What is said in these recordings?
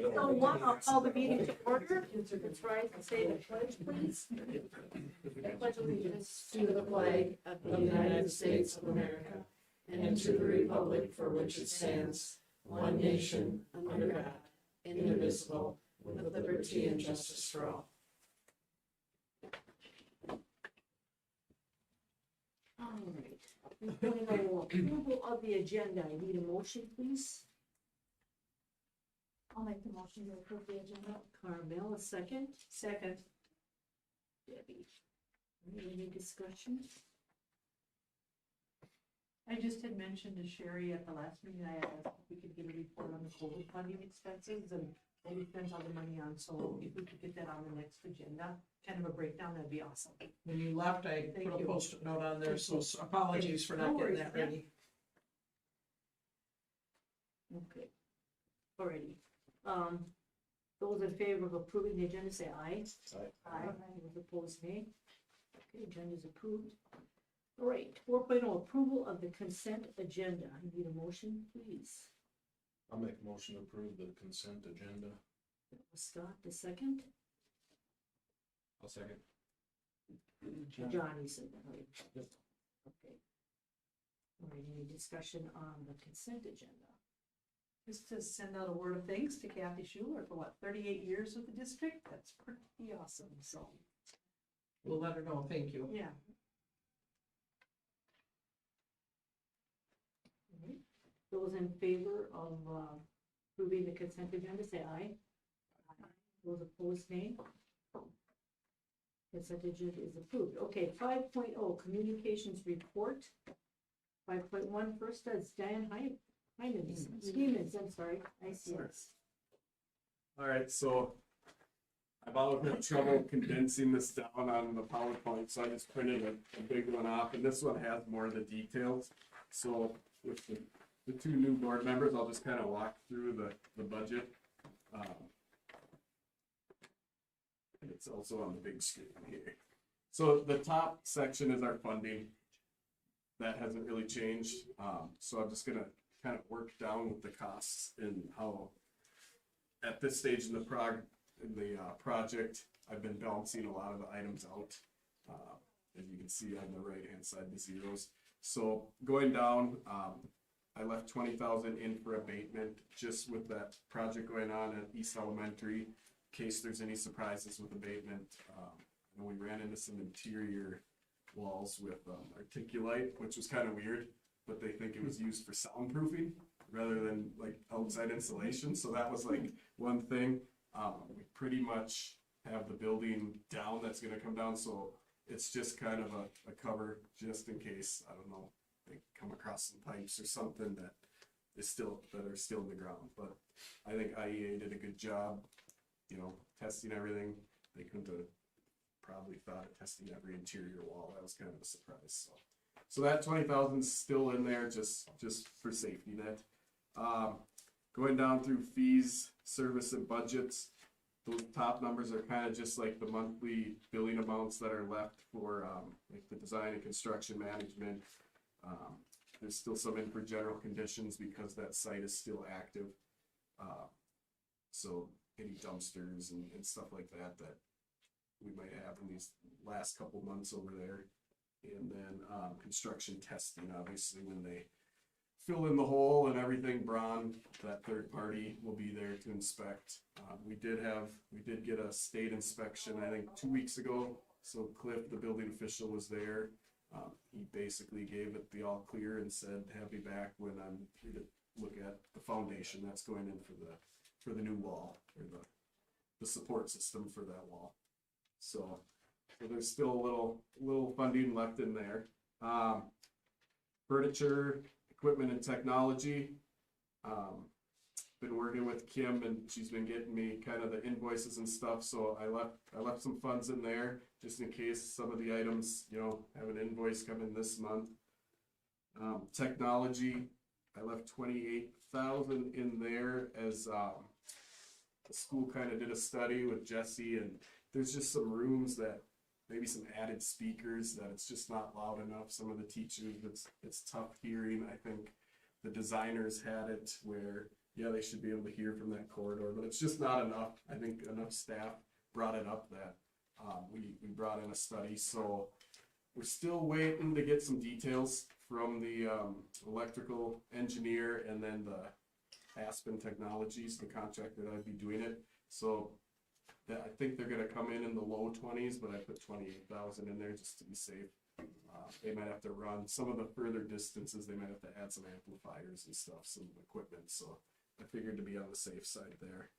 So one, I'll call the meeting to order. Let's rise and say the pledge, please. I pledge allegiance to the flag of the United States of America and to the republic for which it stands, one nation, under God, indivisible, with liberty and justice for all. All right. Approval of the agenda. I need a motion, please. I'll make the motion to approve the agenda. Carmel, a second. Second. Debbie. Any discussion? I just had mentioned to Sherry at the last meeting, I asked if we could get a report on the COVID funding expenses and what we spent all the money on, so if we could get that on the next agenda, kind of a breakdown, that'd be awesome. When you left, I Thank put a you. Post-it note on there, so apologies for No not getting worries, that yeah. ready. Okay. Alrighty. Those in favor of approving the agenda, say aye. Aye. Those opposed, nay. Okay, agenda is approved. All right, 4.0, approval of the consent agenda. I need a motion, please. I'll make a motion to approve the consent agenda. Scott, the second. I'll second. Johnny said that, right? Okay. All right, any discussion on the consent agenda? Just to send out a word of thanks to Kathy Schuler for what, 38 years with the district? That's pretty awesome, so, We'll let her know, thank you. yeah. All right. Those in favor of approving the consent agenda, say aye. Aye. Those opposed, nay. Consent agenda is approved. Okay, 5.0, communications report. 5.1, first is Dan Hymans, I'm sorry, I see it. All right, so I've always had trouble condensing this down on the PowerPoint, so I just printed a big one off, and this one has more of the details. So with the two new board members, I'll just kind of walk through the budget. And it's also on the big screen here. So the top section is our funding. That hasn't really changed. So I'm just gonna kind of work down with the costs and how at this stage in the project, I've been balancing a lot of the items out. As you can see on the right hand side, the zeros. So going down, I left 20,000 in for abatement just with that project going on at East Elementary, in case there's any surprises with abatement. And we ran into some interior walls with Articulite, which was kind of weird, but they think it was used for soundproofing rather than like outside insulation. So that was like one thing. We pretty much have the building down that's going to come down, so it's just kind of a cover just in case, I don't know, they come across some pipes or something that are still in the ground. But I think IEA did a good job, testing everything. They couldn't have probably thought of testing every interior wall. That was kind of a surprise. So that 20,000 is still in there just for safety net. Going down through fees, service, and budgets, those top numbers are kind of just like the monthly billing amounts that are left for like the design and construction management. There's still some in for general conditions because that site is still active. So any dumpsters and stuff like that we might have in these last couple months over there. And then construction testing, obviously, when they fill in the hole and everything, Braun, that third party, will be there to inspect. We did get a state inspection, I think 2 weeks ago. So Cliff, the building official, was there. He basically gave it the all clear and said, have me back when I'm here to look at the foundation that's going in for the new wall, or the support system for that wall. So there's still a little funding left in there. Furniture, equipment, and technology. Been working with Kim, and she's been getting me kind of the invoices and stuff. So I left some funds in there just in case some of the items, have an invoice come in this month. Technology, I left 28,000 in there as the school kind of did a study with Jesse, and there's just some rooms that maybe some added speakers that it's just not loud enough. Some of the teachers, it's tough hearing. I think the designers had it where yeah, they should be able to hear from that corridor, but it's just not enough. I think enough staff brought it up that, we brought in a study, so we're still waiting to get some details from the, electrical engineer and then the Aspen Technologies, the contractor that I'd be doing it. So that, I think they're gonna come in the low 20s, but I put 28,000 in there just to be safe. They might have to run some of the further distances, they might have to add some amplifiers and stuff, some equipment, so I figured to be on the safe side there.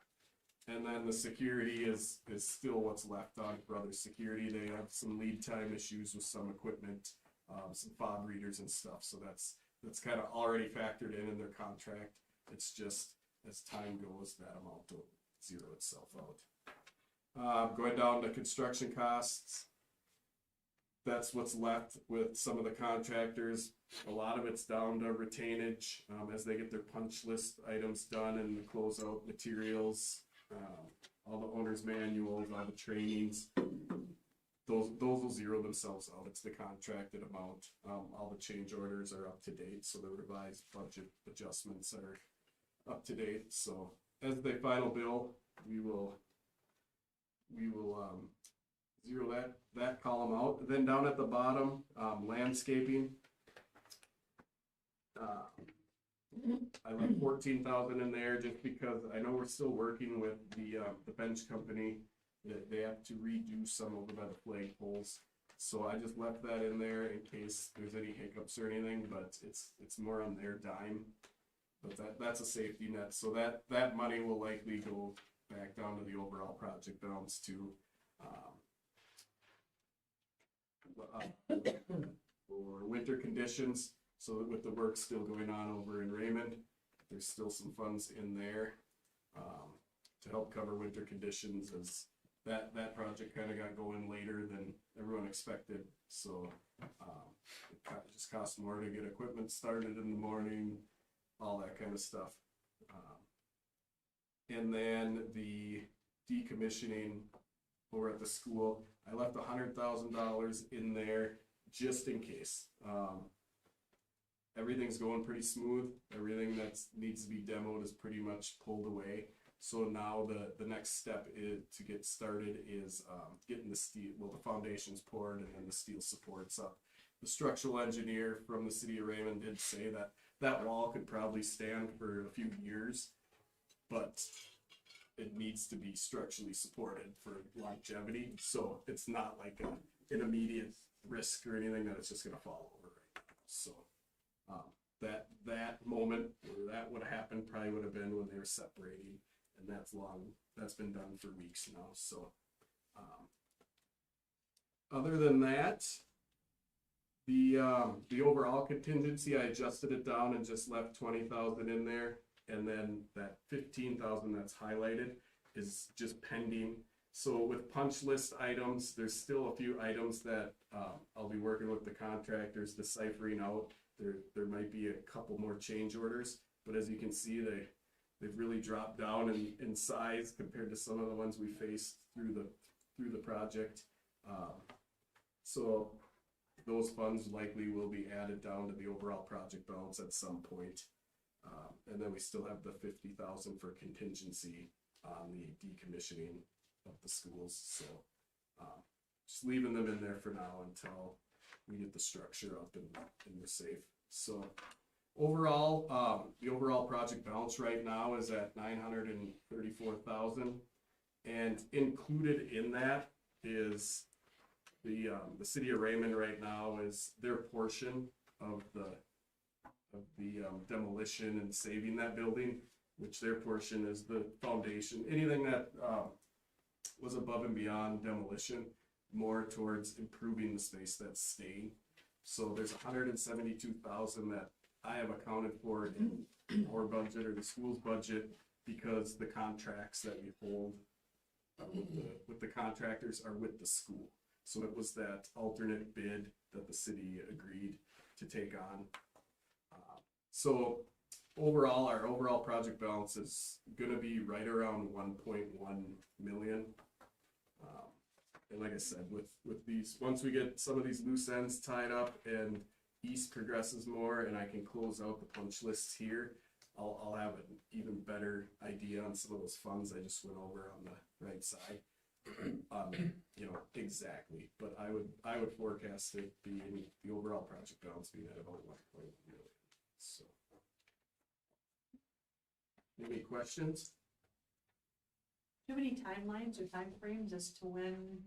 And then the security is still what's left on Brothers Security. They have some lead time issues with some equipment, some fob readers and stuff, so that's kind of already factored in their contract. It's just, as time goes, that amount will zero itself out. Going down to construction costs, that's what's left with some of the contractors. A lot of it's down to retainage, as they get their punch list items done and the closeout materials, all the owner's manuals, all the trainings. Those will zero themselves out. It's the contracted amount. All the change orders are up to date, so the revised budget adjustments are up to date. So as the final bill, we will zero that column out. Then down at the bottom, landscaping. I left 14,000 in there just because I know we're still working with the bench company. They have to redo some over by the flag poles. So I just left that in there in case there's any hiccups or anything, but it's more on their dime. But that's a safety net. So that money will likely go back down to the overall project balance too. For winter conditions, so that with the work still going on over in Raymond, there's still some funds in there to help cover winter conditions, as that project kind of got going later than everyone expected. So it just costs more to get equipment started in the morning, all that kind of stuff. And then the decommissioning over at the school, I left $100,000 in there just in case. Everything's going pretty smooth. Everything that needs to be demoed is pretty much pulled away. So now the next step to get started is getting the steel, the foundations poured and then the steel supports up. The structural engineer from the city of Raymond did say that wall could probably stand for a few years, but it needs to be structurally supported for longevity. So it's not like an immediate risk or anything that it's just gonna fall over right now. So that moment where that would have happened probably would have been when they were separating, and that's been done for weeks now. So other than that, the overall contingency, I adjusted it down and just left 20,000 in there, and then that 15,000 that's highlighted is just pending. So with punch list items, there's still a few items that I'll be working with the contractors deciphering out. There might be a couple more change orders, but as you can see, they've really dropped down in size compared to some of the ones we faced through the project. So those funds likely will be added down to the overall project balance at some point. And then we still have the 50,000 for contingency on the decommissioning of the schools. So just leaving them in there for now until we get the structure up and we're safe. So overall, the overall project balance right now is at 934,000, and included in that is the city of Raymond right now is their portion of the demolition and saving that building, which their portion is the foundation. Anything that was above and beyond demolition, more towards improving the space that's staying. So there's 172,000 that I have accounted for in our budget or the school's budget, because the contracts that we hold with the contractors are with the school. So it was that alternate bid that the city agreed to take on. So overall, our overall project balance is going to be right around 1.1 million. And like I said, with these, once we get some of these loose ends tied up and East progresses more and I can close out the punch lists here, I'll have an even better idea on some of those funds I just went over on the right side. You know, exactly, but I would forecast it being, the overall project balance being at about 1.1 million, so. Any questions? Do you have any timelines or timeframes as to when?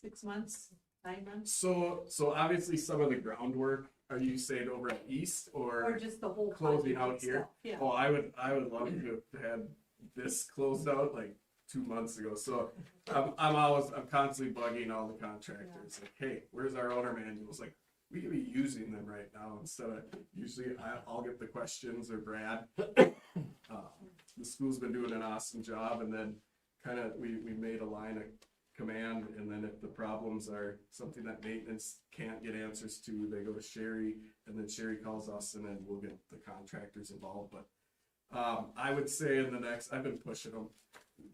6 months, 9 months, So obviously some of the groundwork, are you saying over at East or or? just the whole Closing project out here? itself? Yeah. Oh, I would love to have had this closed out like 2 months ago, so I'm constantly bugging all the contractors, like, hey, where's our owner manuals? Like, we could be using them right now instead of, usually I'll get the questions or Brad. The school's been doing an awesome job, and then kind of, we made a line of command, and then if the problems are something that maintenance can't get answers to, they go to Sherry, and then Sherry calls us, and then we'll get the contractors involved, but I would say in the next, I've been pushing them,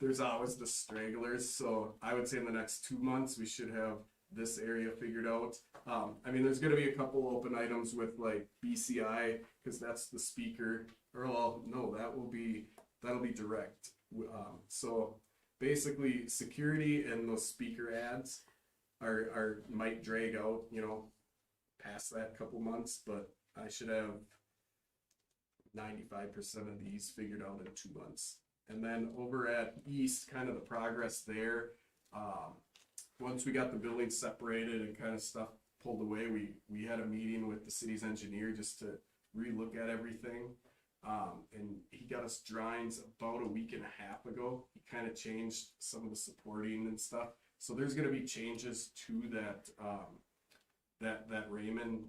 there's always the stragglers, so I would say in the next 2 months, we should have this area figured out. I mean, there's gonna be a couple open items with like BCI, cause that's the speaker, or well, no, that'll be direct. So basically, security and those speaker ads might drag out, you know, past that couple months, but I should have 95% of these figured out in 2 months. And then over at East, kind of the progress there, once we got the building separated and kind of stuff pulled away, we had a meeting with the city's engineer just to relook at everything. And he got us drawings about a week and a half ago. He kind of changed some of the supporting and stuff. So there's gonna be changes to that Raymond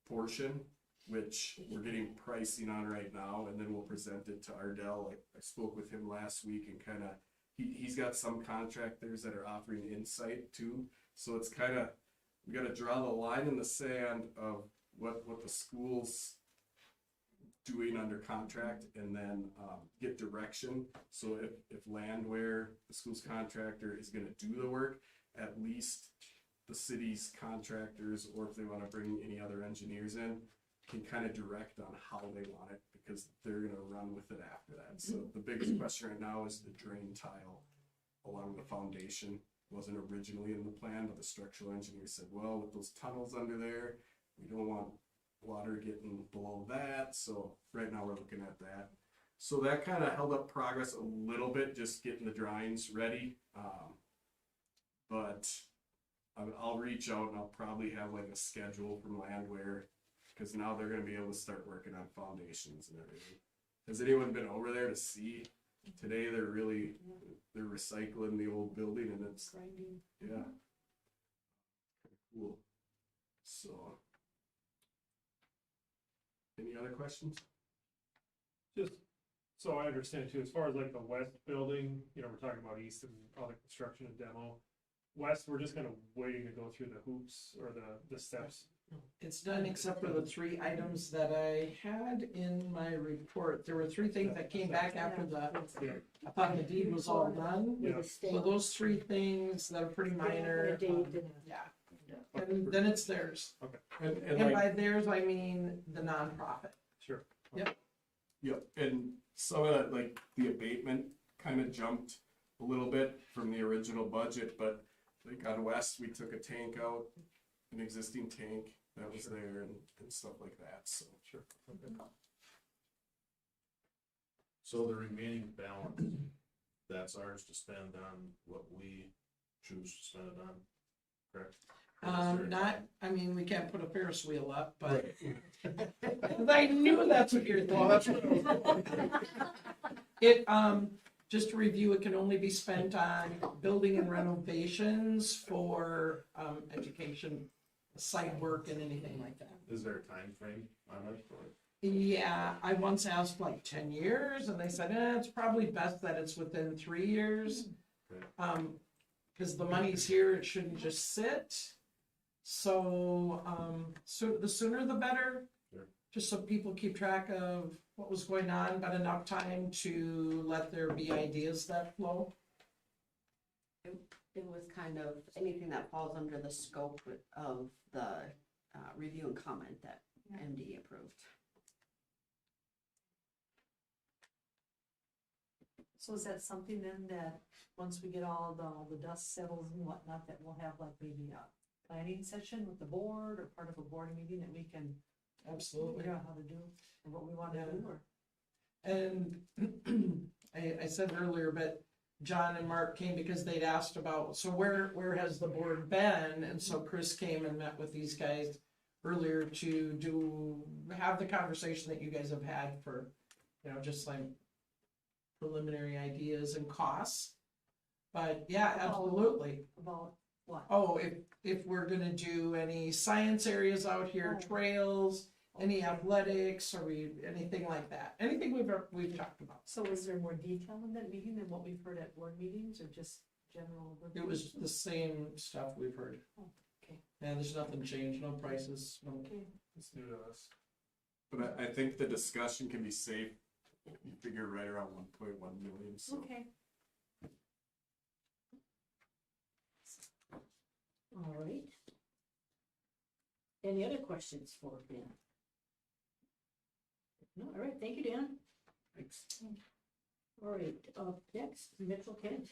portion, which we're getting pricing on right now, and then we'll present it to Ardell. I spoke with him last week, and kind of, he's got some contractors that are offering insight too. So it's kind of, we gotta draw the line in the sand of what the school's doing under contract, and then get direction. So if Landwehr, the school's contractor, is gonna do the work, at least the city's contractors, or if they wanna bring any other engineers in, can kind of direct on how they want it, because they're gonna run with it after that. So the biggest question right now is the drain tile along the foundation. Wasn't originally in the plan, but the structural engineer said, well, with those tunnels under there, we don't want water getting below that. So right now we're looking at that. So that kind of held up progress a little bit, just getting the drawings ready. But I'll reach out, and I'll probably have like a schedule from Landwehr, because now they're gonna be able to start working on foundations and everything. Has anyone been over there to see? Today they're recycling the old building, and it's, Grinding. yeah, kinda cool. So, any other questions? Just so I understand too, as far as like the west building, you know, we're talking about east and all the construction and demo. West, we're just kind of waiting to go through the hoops or the steps. It's done except for the 3 items that I had in my report. There were 3 things that came back after Yeah. I thought the deed was all done. Yeah. So those 3 things that are pretty minor, yeah. And then it's theirs. And And like, by theirs, I mean the nonprofit. Sure. yep, and some of that, like, the abatement kind of jumped a little bit from the original budget, but like on West, we took a tank out, an existing tank that was there, and stuff like that, so. Sure. So the remaining balance, that's ours to spend on what we choose to spend it on, correct? I mean, we can't put a Ferris wheel up, but I knew that's what you're thinking. It, just to review, it can only be spent on building and renovations for, education, site work and anything like that. Is there a time frame on it? Or- Yeah, I once asked like 10 years, and they said, it's probably best that it's within 3 years. Okay. Because the money's here, it shouldn't just sit. So, so the sooner the better. Sure. Just so people keep track of what was going on, but enough time to let there be ideas that flow. It was kind of anything that falls under the scope of the review and comment that MD approved. So is that something then that, once we get all the dust settles and whatnot, that we'll have like maybe a planning session with the board or part of a board meeting that we can Absolutely. figure out how to do or what we wanna do or? And I said earlier, but John and Mark came because they'd asked about, so where has the board been? And so Chris came and met with these guys earlier to have the conversation that you guys have had for, just like preliminary ideas and costs. But yeah, absolutely. About what? Oh, if we're gonna do any science areas out here, Oh. trails, any athletics, or anything like that, anything we've talked about. So is there more detail in that meeting than what we've heard at board meetings or just general? overview? It was the same stuff we've heard. Oh, okay. And there's nothing changed, no prices, no. Okay, It's new to us. But I think the discussion can be safe, you figure right around 1.1 million, so. okay. All right. Any other questions for Dan? No, all right, thank you, Dan. Thanks. All right, next, Mitchell Kent.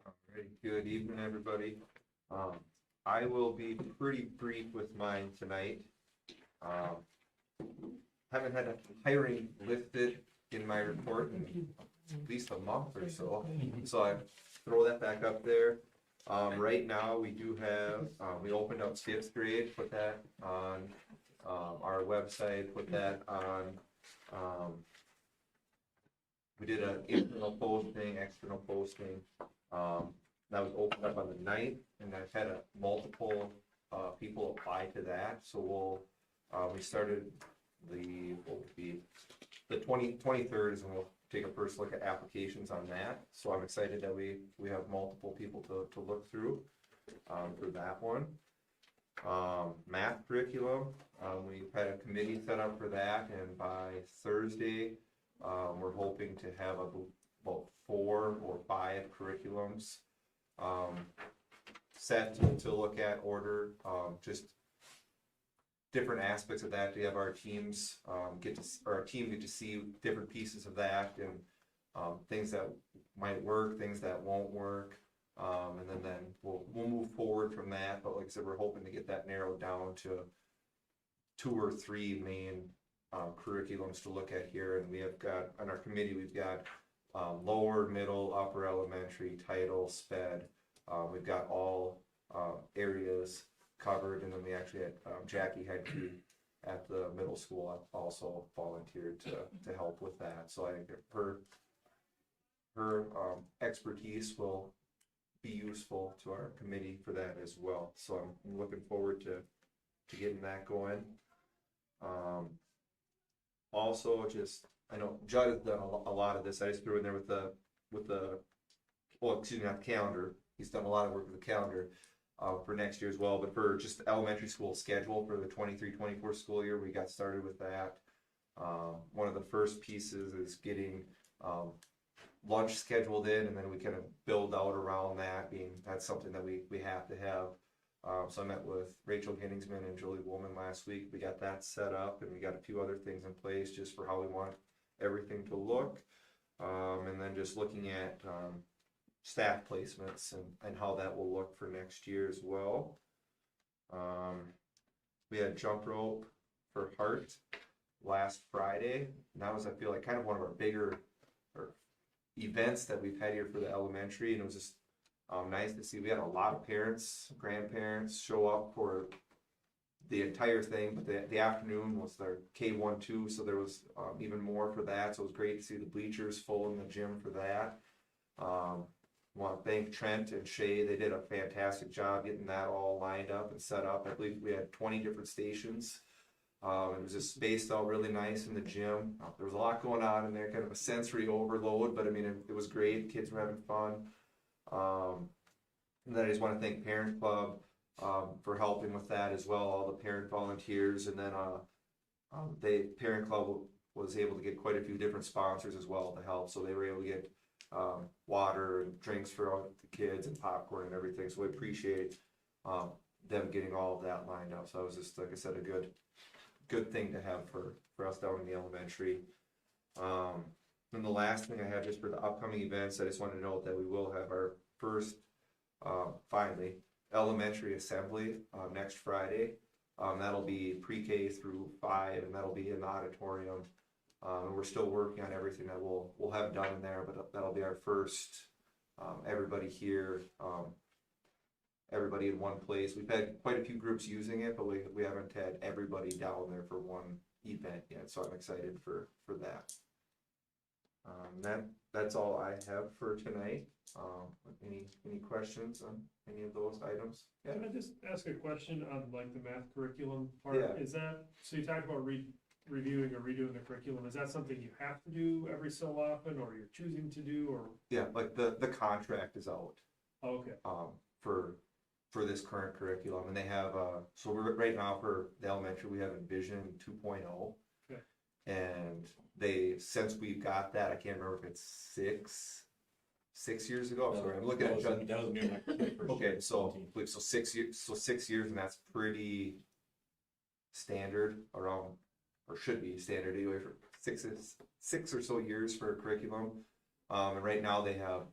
Alright, good evening, everybody. I will be pretty brief with mine tonight. Haven't had a hiring listed in my report in at least a month or so, so I throw that back up there. Right now, we do have, we opened up 5th grade, put that on, our website, put that on, we did an internal posting, external posting. That was opened up on the 9th, and I've had multiple people apply to that. So we started what would be the 23rd is when we'll take a first look at applications on that. So I'm excited that we have multiple people to look through for that one. Math curriculum, we've had a committee set up for that, and by Thursday, we're hoping to have about 4 or 5 curriculums set to look at, order, just different aspects of that. We have our teams get to see different pieces of that and things that might work, things that won't work, and then we'll move forward from that. But like I said, we're hoping to get that narrowed down to 2 or 3 main curriculums to look at here. And we have got on our committee, we've got lower, middle, upper elementary, title, sped. We've got all areas covered, and then we actually had Jackie Headkey at the middle school also volunteered to help with that. So I think her expertise will be useful to our committee for that as well. So I'm looking forward to getting that going. Also, just I know Judd has done a lot of this. I just threw in there with the not the calendar. He's done a lot of work with the calendar for next year as well. But for just the elementary school schedule for the 23-24 school year, we got started with that. One of the first pieces is getting lunch scheduled in, and then we kind of build out around that. That's something that we have to have. So I met with Rachel Ginningsman and Julie Woolman last week. We got that set up, and we got a few other things in place just for how we want everything to look. And then just looking at staff placements and how that will look for next year as well. We had jump rope for Hart last Friday. And that was, I feel like, kind of one of our bigger events that we've had here for the elementary, and it was just nice to see. We had a lot of parents, grandparents show up for the entire thing, but the afternoon was their K1-2, so there was even more for that. So it was great to see the bleachers full in the gym for that. Want to thank Trent and Shay. They did a fantastic job getting that all lined up and set up. I believe we had 20 different stations. It was just spaced out really nice in the gym. There was a lot going on in there, kind of a sensory overload, but I mean, it was great. Kids were having fun. And then I just want to thank Parent Club for helping with that as well, all the parent volunteers. And then Parent Club was able to get quite a few different sponsors as well to help. So they were able to get water and drinks for all the kids and popcorn and everything. So we appreciate them getting all of that lined up. So it was just, like I said, a good thing to have for us down in the elementary. And the last thing I have just for the upcoming events, I just want to note that we will have our first, finally, elementary assembly, next Friday. That'll be pre-K through 5, and that'll be in the auditorium. And we're still working on everything that we'll have done in there, but that'll be our first, everybody here, everybody in one place. We've had quite a few groups using it, but we haven't had everybody down there for one event yet, so I'm excited for that. That's all I have for tonight. Any questions on any of those items? Yeah. Can I just ask a question on like the math curriculum part? Yeah. Is that, so you talked about reviewing or redoing the curriculum, is that something you have to do every so often, or you're choosing to do, or? Yeah, like the contract is out, Oh, okay, for this current curriculum, and they have, so we're, right now for the elementary, we have Envision 2.0. Okay. And since we've got that, I can't remember if it's six years ago, sorry, I'm looking at Judd. That was near my first Okay, year, so 17. 6 years, and that's pretty standard around, or should be standard anyway, for six or so years for a curriculum. And right now they have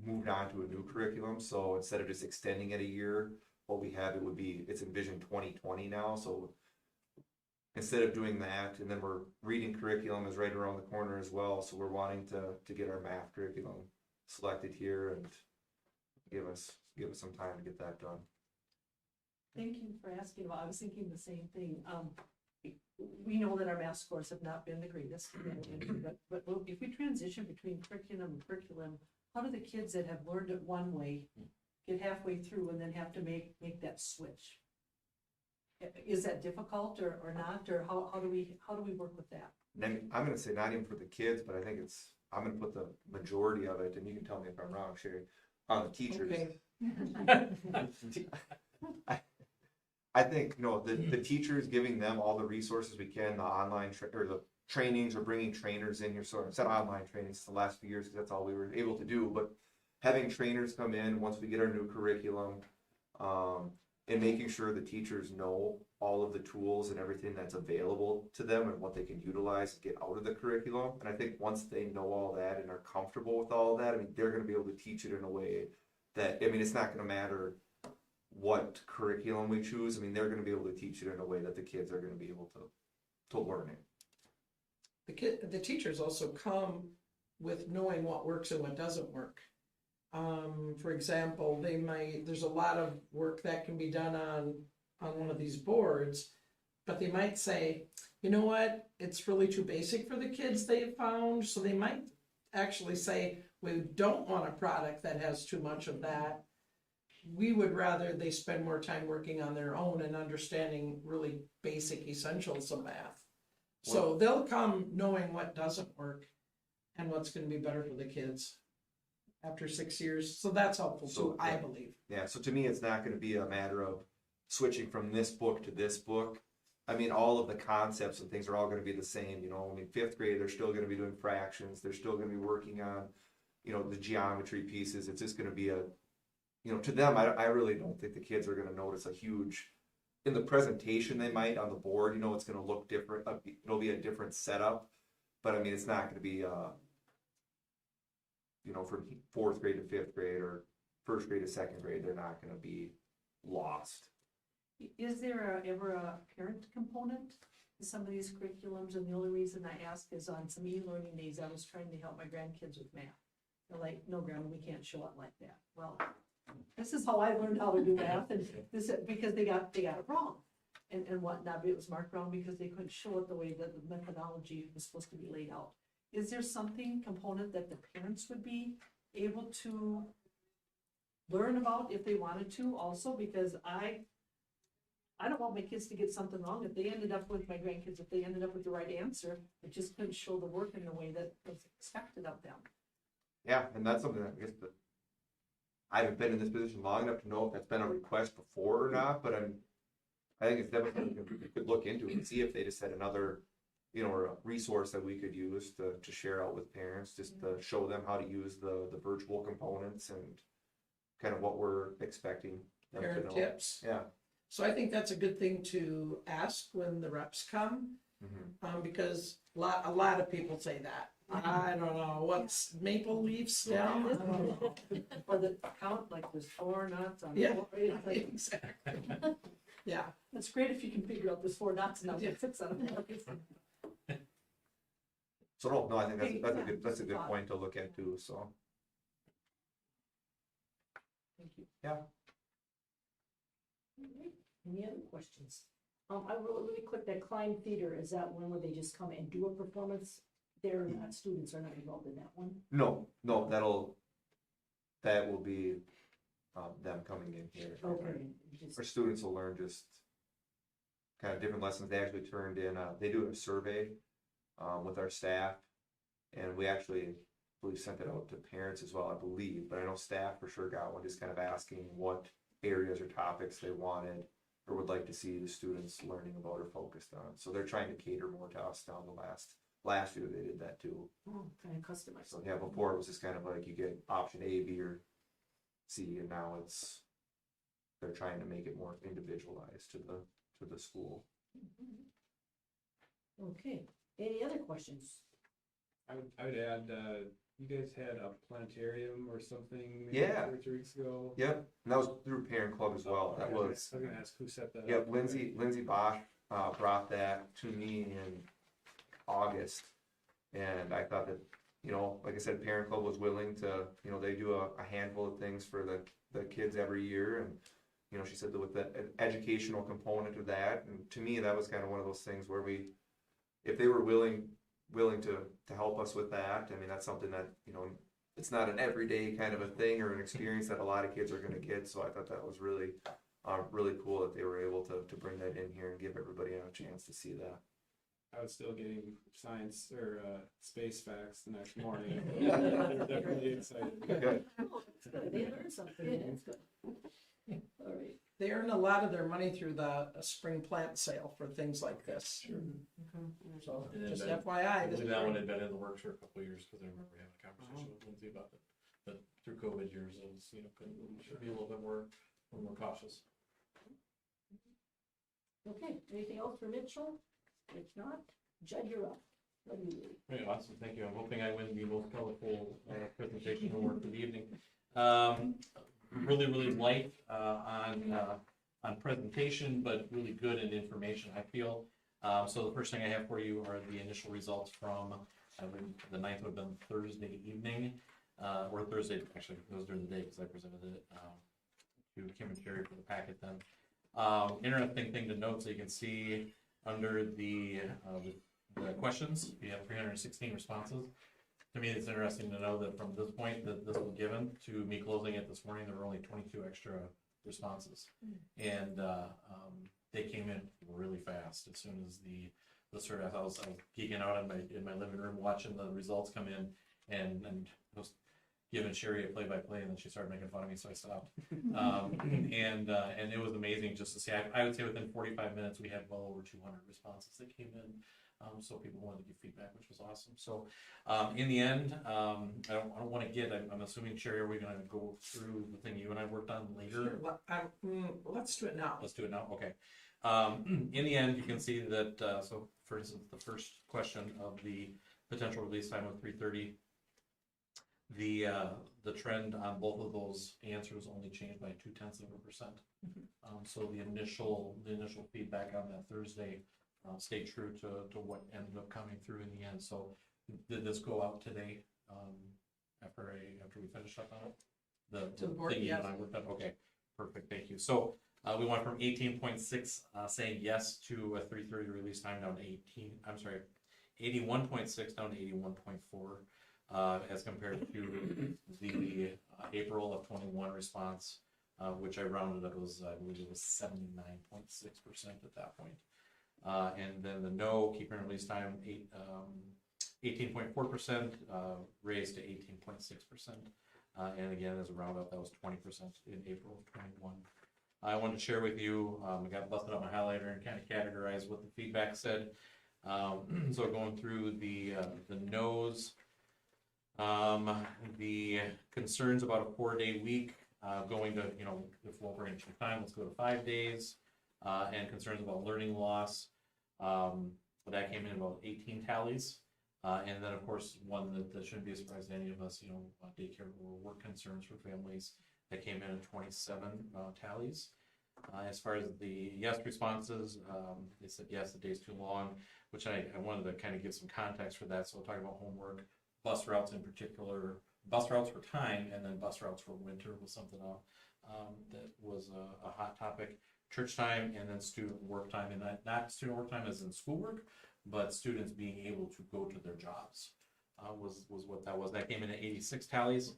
moved on to a new curriculum, so instead of just extending it a year, what we have, it's Envision 2020 now, so instead of doing that, and then we're reading curriculum is right around the corner as well, so we're wanting to get our math curriculum selected here and give us some time to get that done. Thank you for asking. Well, I was thinking the same thing. We know that our math scores have not been the greatest, but if we transition between curriculum and curriculum, how do the kids that have learned it one way get halfway through and then have to make that switch? Is that difficult or not, or how do we work with that? And I'm gonna say not even for the kids, but I think I'm gonna put the majority of it, and you can tell me if I'm wrong, Sherry, on the teachers. Okay. I think, the teachers, giving them all the resources we can, the online or the trainings, or bringing trainers in here, so instead of online trainings the last few years, because that's all we were able to do, but having trainers come in once we get our new curriculum, and making sure the teachers know all of the tools and everything that's available to them and what they can utilize to get out of the curriculum. And I think once they know all that and are comfortable with all that, I mean, they're gonna be able to teach it in a way that, I mean, it's not gonna matter what curriculum we choose. I mean, they're gonna be able to teach it in a way that the kids are gonna be able to learn it. The teachers also come with knowing what works and what doesn't work. For example, there's a lot of work that can be done on one of these boards, but they might say, you know what, it's really too basic for the kids they've found, so they might actually say, we don't want a product that has too much of that. We would rather they spend more time working on their own and understanding really basic essentials of math. So they'll come knowing what doesn't work and what's gonna be better for the kids after 6 years. So that's helpful too, I believe. Yeah, so to me, it's not gonna be a matter of switching from this book to this book. I mean, all of the concepts and things are all gonna be the same, I mean, 5th grade, they're still gonna be doing fractions, they're still gonna be working on, the geometry pieces. It's just gonna be to them, I really don't think the kids are gonna notice a huge, in the presentation they might, on the board, it's gonna look different, it'll be a different setup, but I mean, it's not gonna be, from 4th grade to 5th grade or 1st grade to 2nd grade, they're not gonna be lost. Is there ever a parent component to some of these curriculums? And the only reason I ask is on some e-learning days, I was trying to help my grandkids with math. They're like, no, Grandma, we can't show it like that. Well, this is how I learned how to do math, and this because they got it wrong and whatnot. But it was marked wrong because they couldn't show it the way that the methodology was supposed to be laid out. Is there something component that the parents would be able to learn about if they wanted to also? Because I don't want my kids to get something wrong. If they ended up with my grandkids, if they ended up with the right answer, it just couldn't show the work in the way that was expected of them. Yeah, and that's something that I guess I haven't been in this position long enough to know if that's been a request before or not, but I think it's definitely something we could look into and see if they just had another, or a resource that we could use to share out with parents, just to show them how to use the virtual components and kind of what we're expecting them to Parent know. tips. Yeah. So I think that's a good thing to ask when the reps come, because a lot of people say that. I don't know, what's maple leaf stem? I don't know. Or the count, like there's 4 nuts on Yeah. 4, it's like, Exactly. Yeah, That's great if you can figure out there's 4 knots and Yeah. not 6 on them. So no, I think Okay, that's a good yeah. point to look at too, so. thank you. Any other questions? I really quick, that Klein Theater, is that one where they just come and do a performance? They're not, students are not involved in that one? No, that will be, them coming in here. Okay, just, Our students will learn just kind of different lessons. They actually turned in, they do a survey, with our staff. And we actually, sent it out to parents as well, I believe, but I know staff for sure got one, just kind of asking what areas or topics they wanted or would like to see the students learning about or focused on. So they're trying to cater more to us down the last year they did that too. oh, kind of customized. So yeah, before it was just kind of like you get option A, B, or C, and now they're trying to make it more individualized to the school. Okay, any other questions? I would add, you guys had a planetarium or something maybe Yeah. 2 or 3 weeks ago. Yep, and that was through Parent Club as well. That Okay, was, I was gonna ask who set that yep, up. Lindsay Bosch, brought that to me in August. And I thought that, like I said, Parent Club was willing to, they do a handful of things for the kids every year. And, she said that with the educational component of that, and to me, that was kind of one of those things where if they were willing to help us with that, I mean, that's something that, it's not an everyday kind of a thing or an experience that a lot of kids are gonna get, so I thought that was really, really cool that they were able to bring that in here and give everybody a chance to see that. I was still getting science or space facts the next morning. They're definitely excited. Good. Oh, that's good, they learned something, that's good. All right. they earn a lot of their money through the spring plant sale for things like this. So, And just then- FYI. I this believe is that one great. had been in the works for a couple of years, because I remember having a conversation with Lindsay about it. But through COVID years, it was, should be a little bit more cautious. Okay, anything else for Mitchell? If not, Judd, you're up. What do you do? Very awesome, thank you. I'm hoping I win the most colorful presentation award for the evening. Really light on presentation, but really good in information, I feel. So the first thing I have for you are the initial results from, I believe the 9th would have been Thursday evening, or Thursday, actually, it was during the day because I presented it to Kim and Sherry for the packet then. Interesting thing to note, so you can see under the questions, we have 316 responses. To me, it's interesting to know that from this point that this was given to me closing it this morning, there were only 22 extra responses. And they came in really fast as soon as the survey. I was geeking out in my living room watching the results come in, and I was giving Sherry a play-by-play, and then she started making fun of me, so I stopped. And it was amazing just to see. I would say within 45 minutes we had well over 200 responses that came in. So people wanted to give feedback, which was awesome. So in the end, I don't want to get. I'm assuming, Sherry, are we going to go through the thing you and I worked on later? Let's do it now. Let's do it now. Okay. In the end, you can see that. So for instance, the first question of the potential release time of 3:30. The trend on both of those answers only changed by 0.2%. So the initial feedback on that Thursday stayed true to what ended up coming through in the end. So did this go out today after we finished up on it? To the board, thing you yes. and I worked on? Okay, perfect. Thank you. So we went from 18.6 saying yes to a 3:30 release time down to 81.6 down to 81.4. As compared to the April of 21 response, which I rounded up, I believe it was 79.6% at that point. And then the no, keeping release time 18.4%, raised to 18.6%. And again, as a roundup, that was 20% in April of 21. I wanted to share with you, I got busted up my highlighter and kind of categorized what the feedback said. So going through the no's, the concerns about a 4-day week, going to, if we're going to change time, let's go to 5 days, and concerns about learning loss. That came in about 18 tallies. And then, of course, one that shouldn't be a surprise to any of us, daycare or work concerns for families that came in at 27 tallies. As far as the yes responses, they said yes, the day's too long, which I wanted to kind of give some context for that. So we'll talk about homework, bus routes in particular, bus routes for time, and then bus routes for winter was something that was a hot topic. Church time and then student work time, and not student work time as in schoolwork, but students being able to go to their jobs was what that was. That came in at 86 tallies.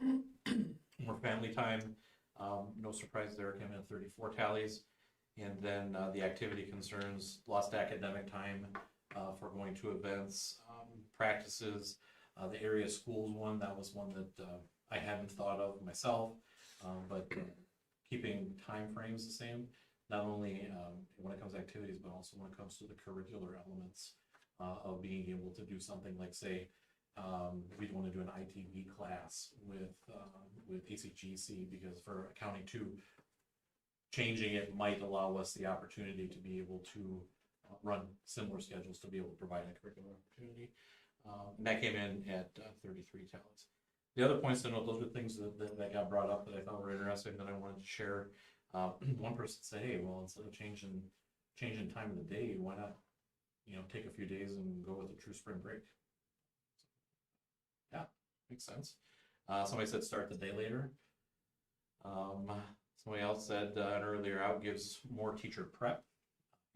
More family time, no surprise there, came in at 34 tallies. And then the activity concerns, lost academic time for going to events, practices. The area schools one, that was one that I hadn't thought of myself, but keeping time frames the same, not only when it comes to activities, but also when it comes to the curricular elements of being able to do something like, say, we'd want to do an ITV class with ACGC, because for Accounting 2, changing it might allow us the opportunity to be able to run similar schedules to be able to provide a curricular opportunity. And that came in at 33 tallies. The other points to note, those are things that got brought up that I thought were interesting that I wanted to share. One person said, hey, well, instead of changing time of the day, why not, take a few days and go with a true spring break? Yeah, makes sense. Somebody said start the day later. Somebody else said an earlier out gives more teacher prep,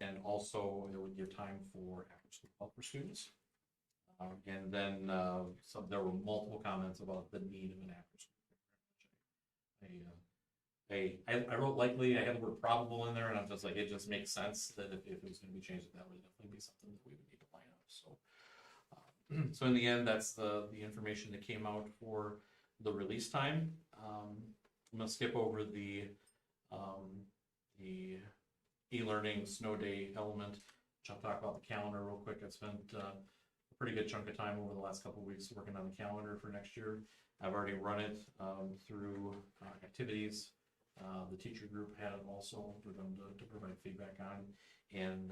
and also it would give time for after school help for students. And then there were multiple comments about the need of an after school program. I wrote likely, I had the word probable in there, and I'm just like, it just makes sense that if it was going to be changed, that would definitely be something that we would need to line up. So in the end, that's the information that came out for the release time. I'm gonna skip over the e-learning snow day element, which I'll talk about the calendar real quick. I've spent a pretty good chunk of time over the last couple of weeks working on the calendar for next year. I've already run it through activities. The teacher group had it also for them to provide feedback on, and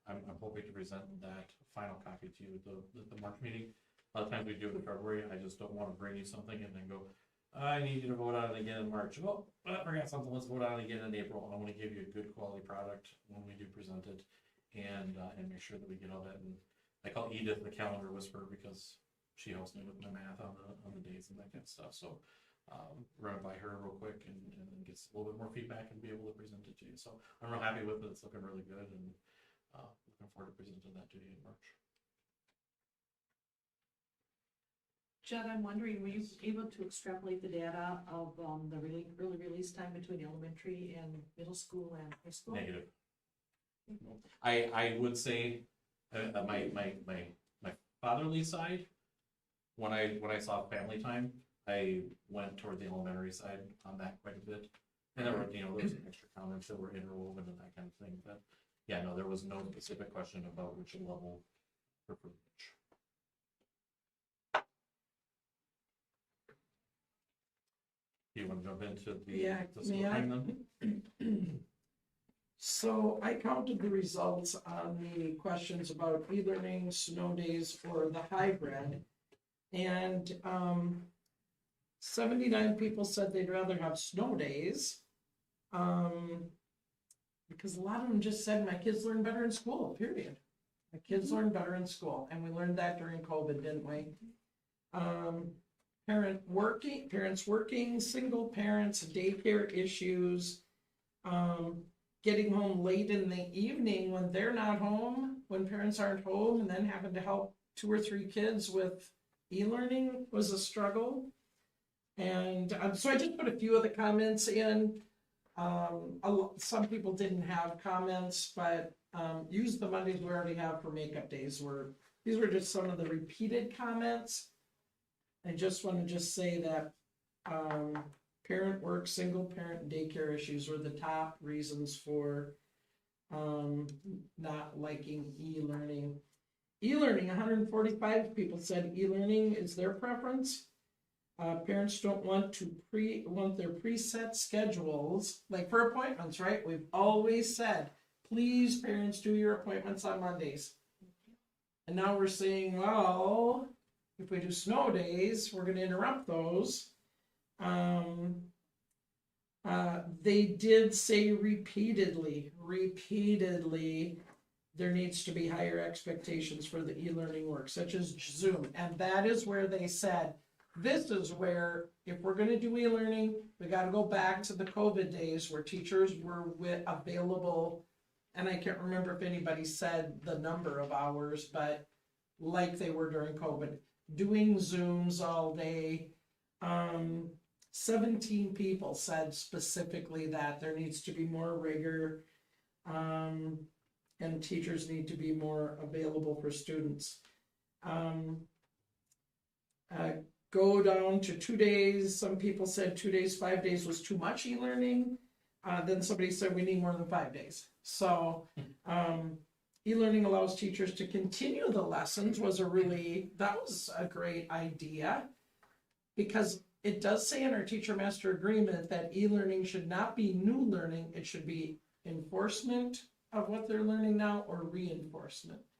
I'm hoping to present that final copy to you at the March meeting. A lot of times we do it in February. I just don't want to bring you something and then go, I need you to vote on it again in March. Oh, I forgot something. Let's vote on it again in April. I want to give you a good quality product when we do present it, and make sure that we get all that. And I call Edith the calendar whisperer because she helps me with my math on the days and that kind of stuff. So run it by her real quick and get a little bit more feedback and be able to present it to you. So I'm real happy with it. It's looking really good, and looking forward to presenting that to you in March. Judd, I'm wondering, were you able to extrapolate the data of the early release time between elementary and middle school and high school? Negative. I would say my fatherly side, when I saw family time, I went toward the elementary side on that quite a bit. And there were there was some extra comments that were interwoven and that kind of thing. But yeah, no, there was no specific question about which level for which. Do you want to jump into the school time then? So I counted the results on the questions about e-learning, snow days, or the hybrid. And 79 people said they'd rather have snow days. Because a lot of them just said, my kids learn better in school, period. My kids learn better in school. And we learned that during COVID, didn't we? Parents working, single parents, daycare issues, getting home late in the evening when they're not home, when parents aren't home, and then having to help 2 or 3 kids with e-learning was a struggle. And so I just put a few of the comments in. Some people didn't have comments, but use the Mondays we already have for makeup days. These were just some of the repeated comments. I just want to say that parent work, single parent daycare issues were the top reasons for not liking e-learning. E-learning, 145 people said e-learning is their preference. Parents don't want their preset schedules, like for appointments, right? We've always said, please parents do your appointments on Mondays. And now we're saying, well, if we do snow days, we're gonna interrupt those. They did say repeatedly, there needs to be higher expectations for the e-learning work, such as Zoom. And that is where they said, this is where, if we're gonna do e-learning, we gotta go back to the COVID days where teachers were available. And I can't remember if anybody said the number of hours, but like they were during COVID, doing Zooms all day. 17 people said specifically that there needs to be more rigor, and teachers need to be more available for students. Go down to 2 days. Some people said 2 days, 5 days was too much e-learning. Then somebody said we need more than 5 days. So e-learning allows teachers to continue the lessons that was a great idea, because it does say in our teacher master agreement that e-learning should not be new learning, it should be enforcement of what they're learning now, or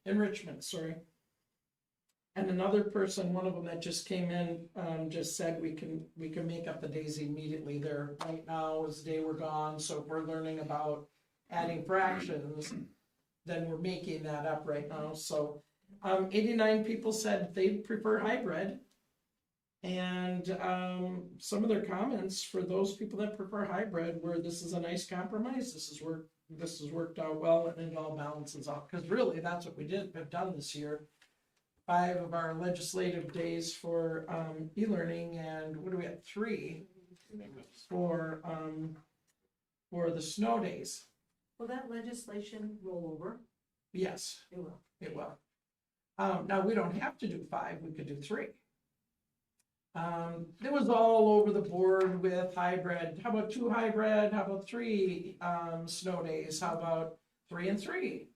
enrichment, sorry. And another person, one of them that just came in, just said we can make up the days immediately. There right now is the day we're gone, so if we're learning about adding fractions, then we're making that up right now. So 89 people said they prefer hybrid. And some of their comments for those people that prefer hybrid were, this is a nice compromise, this has worked out well, and it all balances out. Because really, that's what we have done this year. 5 of our legislative days for e-learning, and what do we have, 3 for the snow days. Will that legislation roll over? Yes, It will. it will. Now, we don't have to do 5, we could do 3. It was all over the board with hybrid. How about 2 hybrid? How about 3 snow days? How about 3 and 3?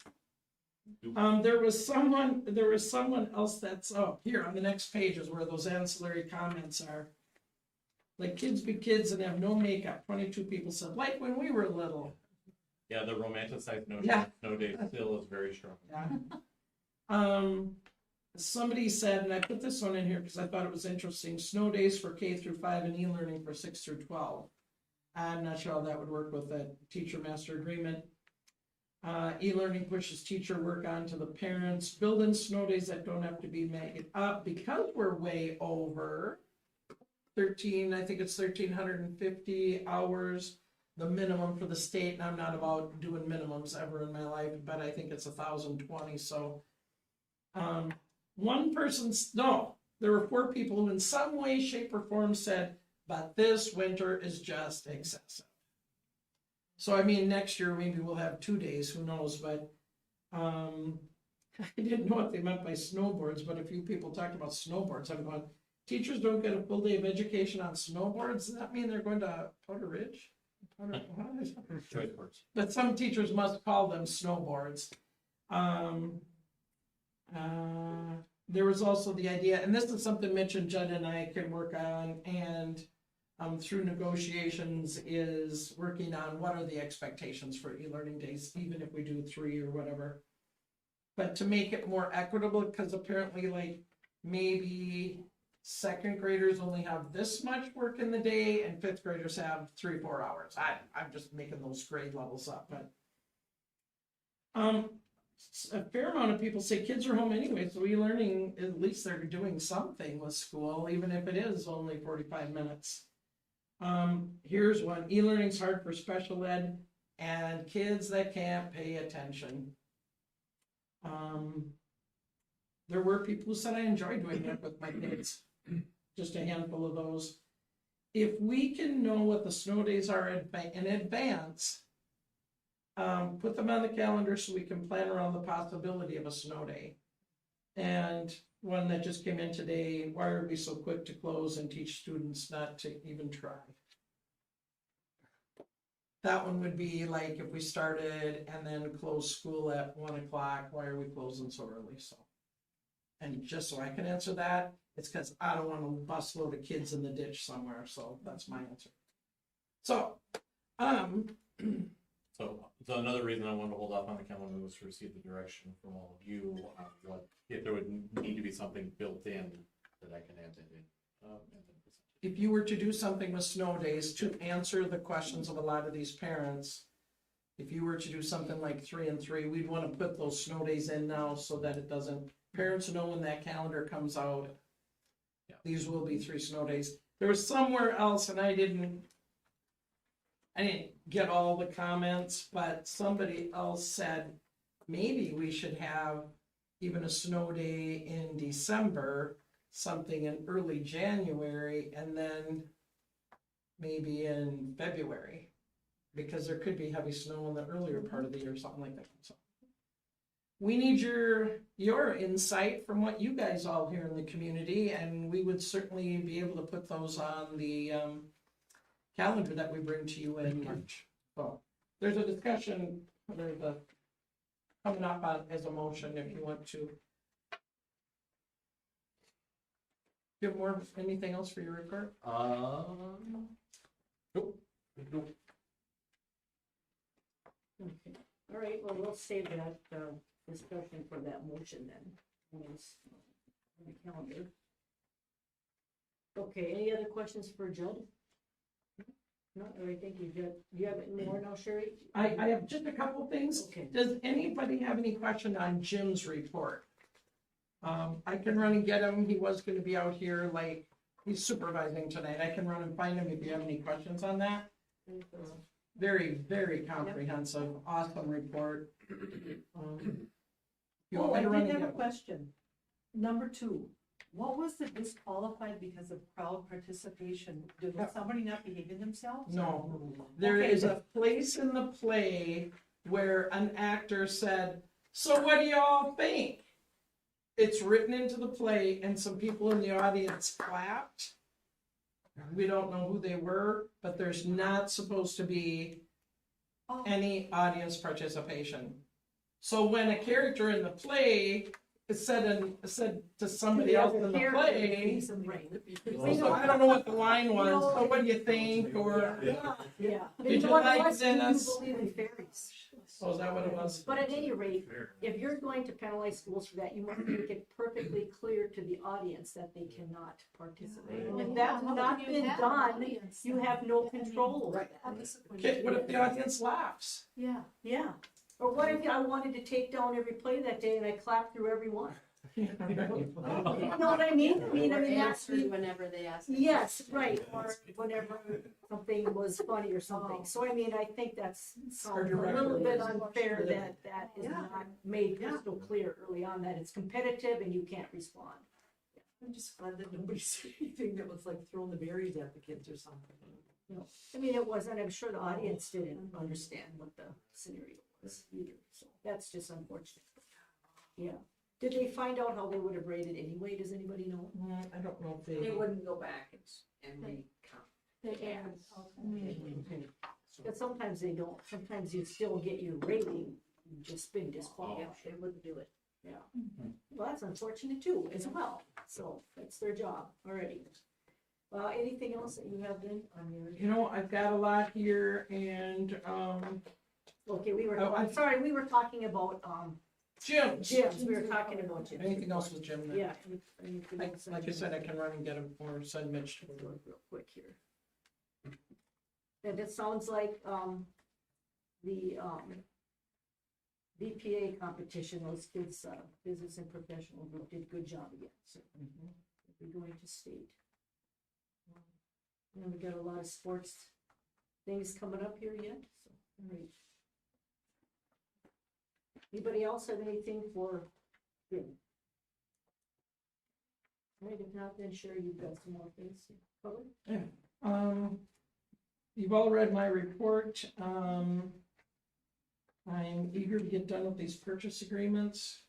There was someone else that's, here on the next page is where those ancillary comments are. Like, kids be kids and have no makeup. 22 people said, like when we were little. Yeah, the romanticized notion Yeah. of snow days still is very strong. Yeah. Somebody said, and I put this one in here because I thought it was interesting, snow days for K through 5 and e-learning for 6 through 12. I'm not sure how that would work with the teacher master agreement. E-learning pushes teacher work onto the parents. Build in snow days that don't have to be made up because we're way over 13, I think it's 1,350 hours, the minimum for the state. And I'm not about doing minimums ever in my life, but I think it's 1,020. So, there were 4 people who in some way, shape, or form said, but this winter is just excessive. So, I mean, next year maybe we'll have 2 days, who knows, but I didn't know what they meant by snowboards, but a few people talked about snowboards. I'm going, teachers don't get a full day of education on snowboards? Does that mean they're going to Powder Ridge? Choice words. But some teachers must call them snowboards. There was also the idea, and this is something Mitch and Judd and I can work on, and through negotiations is working on what are the expectations for e-learning days, even if we do 3 or whatever. But to make it more equitable, because apparently like maybe 2nd graders only have this much work in the day and 5th graders have 3 or 4 hours. I'm just making those grade levels up, but a fair amount of people say kids are home anyway, so e-learning, at least they're doing something with school, even if it is only 45 minutes. Here's one, e-learning's hard for special ed and kids that can't pay attention. There were people who said I enjoy doing that with my kids, just a handful of those. If we can know what the snow days are in advance, put them on the calendar so we can plan around the possibility of a snow day. And one that just came in today, why are we so quick to close and teach students not to even try? That one would be like if we started and then closed school at 1 o'clock, why are we closing so early? So, and just so I can answer that, it's because I don't want a busload of kids in the ditch somewhere. So that's my answer. So, So another reason I wanted to hold off on the calendar was to receive the direction from all of you on what, if there would need to be something built in that I can add that in. If you were to do something with snow days to answer the questions of a lot of these parents, if you were to do something like 3 and 3, we'd want to put those snow days in now so that it doesn't, parents know when that calendar comes out. Yeah. These will be 3 snow days. There was somewhere else, and I didn't get all the comments, but somebody else said maybe we should have even a snow day in December, something in early January, and then maybe in February, because there could be heavy snow in the earlier part of the year, something like that. So we need your insight from what you guys all hear in the community, and we would certainly be able to put those on the calendar that we bring to you in March. So there's a discussion, there's a coming up on as a motion if you want to. Do you have more, anything else for your report? Nope. Okay, all right, well, we'll save that, discussion for that motion then. Yes, on the calendar. Okay, any other questions for Judd? No, all right, thank you, Judd. Do you have any more now, Sherry? I have just a couple things. Okay. Does anybody have any question on Jim's report? I can run and get him. He was gonna be out here, like, he's supervising tonight. I can run and find him if you have any questions on that. Very, very comprehensive, awesome report. You Oh, want me I to run did and have a get him? question. Number 2, what was the disqualified because of crowd participation? Did somebody not behaving themselves? No. There Okay. is a place in the play where an actor said, "So what do y'all think?" It's written into the play, and some people in the audience clapped. We don't know who they were, but there's not supposed to be Oh. any audience participation. So when a character in the play said to somebody else in the play, so I don't know what the line was, so what do you think, or, Yeah. Did you What like was, do you Dennis? believe in fairies? oh, is that what it was? But at any rate, if you're going to penalize schools for that, you must make it perfectly clear to the audience that they cannot participate. And if that's not been done, you have no control over that. Okay, what if the audience laughs? Yeah. Yeah. Or what if I wanted to take down every play that day and I clapped through every one? You know what I mean? I mean, that's, Answered whenever they ask. the yes, question. right, or whenever something was funny or something. So I mean, I think that's Hard a to little bit recognize. unfair that is Yeah. not made crystal clear early on, that it's competitive and you can't respond. I'm just glad that nobody said anything that was like throwing the berries at the kids or something. I mean, it wasn't, I'm sure the audience didn't understand what the scenario was either, so that's just unfortunate. Yeah. Did they find out how they would have rated anyway? Does anybody know? I don't know if They they. wouldn't go back and recount. But sometimes they don't. Sometimes you still get your rating, you just been Yeah, disqualified. they wouldn't do it. Yeah. Well, that's unfortunate too, as well. So that's their job already. Anything else that you have then on your? You know, I've got a lot here, and, Okay, we were, Oh, I'm sorry, we were talking about, Jim. gyms. We were talking about gyms. Anything else with Jim? then? Yeah. anything else on Like I said, I gyms? can run and get him, or send Mitch to We'll do do it. it real quick here. And it sounds like, the, BPA competition, those kids, business and professional group did a good job again, so. We're going to state. And we got a lot of sports things coming up here yet, so, all right. Anybody else have anything for Jim? All right, if not, then sure, you've got some more things to cover. You've all read my report. I'm eager to get done with these purchase agreements.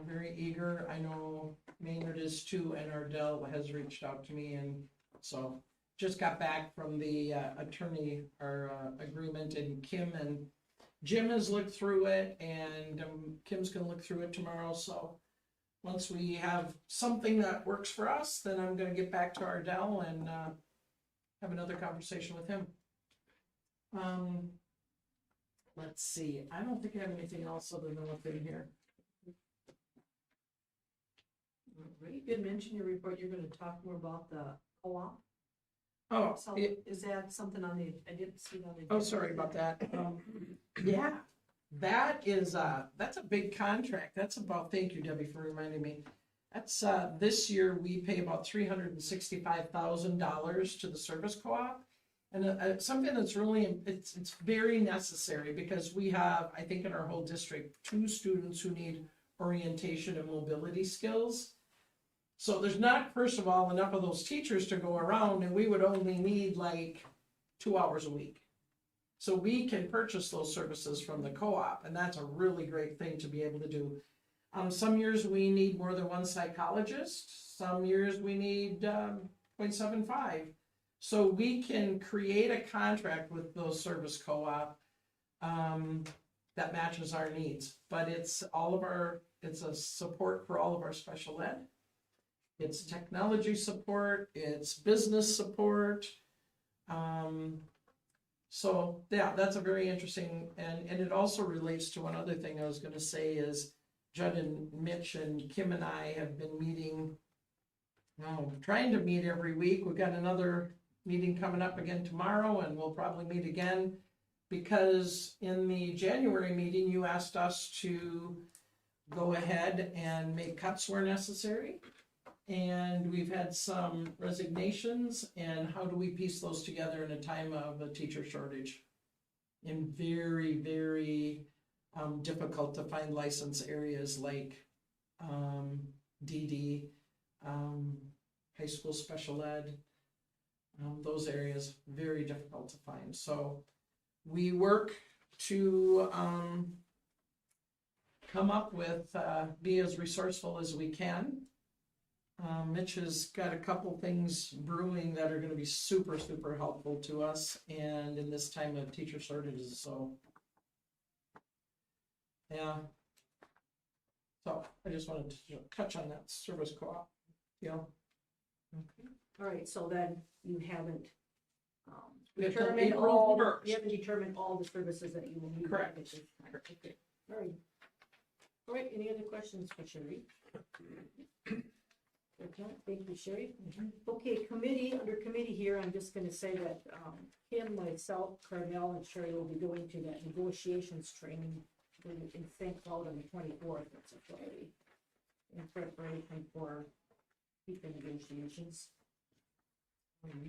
Very eager. I know Maynard is too, and Ardell has reached out to me, and so just got back from the attorney, our agreement, and Kim and Jim has looked through it, and Kim's gonna look through it tomorrow, so once we have something that works for us, then I'm gonna get back to Ardell and have another conversation with him. Let's see, I don't think I have anything else other than what's in here. You did mention in your report, you're gonna talk more about the co-op. Oh, So is that something on the, I didn't see it on the. oh, sorry about that. Yeah, that is, that's a big contract. That's about, thank you, Debbie, for reminding me. That's, this year we pay about $365,000 to the service co-op. And something that's really, it's very necessary because we have, I think in our whole district, 2 students who need orientation and mobility skills. So there's not, first of all, enough of those teachers to go around, and we would only need like 2 hours a week. So we can purchase those services from the co-op, and that's a really great thing to be able to do. Some years we need more than 1 psychologist, some years we need 0.75. So we can create a contract with those service co-op that matches our needs. But it's it's a support for all of our special ed. It's technology support, it's business support. So yeah, that's a very interesting, and it also relates to one other thing I was gonna say is Judd and Mitch and Kim and I have been meeting, trying to meet every week. We've got another meeting coming up again tomorrow, and we'll probably meet again because in the January meeting, you asked us to go ahead and make cuts where necessary. And we've had some resignations, and how do we piece those together in a time of a teacher shortage? In very, very difficult to find license areas like DD, high school special ed, those areas, very difficult to find. So we work to come up with, be as resourceful as we can. Mitch has got a couple things brewing that are going to be super, super helpful to us, and in this time of teacher shortages, so. Yeah. So I just wanted to touch on that service co-op, All right, so then you haven't We have till determined April all, 1st. you haven't determined all the services that you will need. Correct. at this time. Okay. All right. All right, any other questions for Sherry? Okay, thank you, Sherry. Okay, committee, under committee here, I'm just gonna say that, Kim, myself, Carnell, and Sherry will be going to that negotiations training in St. Cloud on the 24th, that's a Friday, in preparation for future negotiations.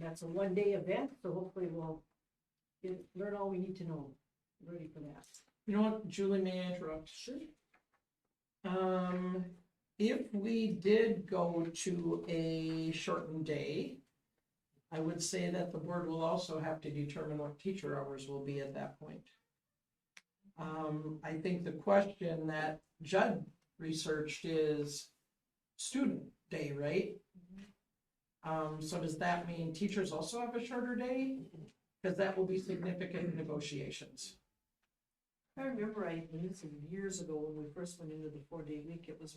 That's a 1-day event, so hopefully we'll learn all we need to know, ready for that. You know what, Julie, may I interrupt? Sure. If we did go to a shortened day, I would say that the board will also have to determine what teacher hours will be at that point. I think the question that Judd researched is student day, right? So does that mean teachers also have a shorter day? Because that will be significant negotiations. I remember this was years ago when we first went into the 4-day week, it was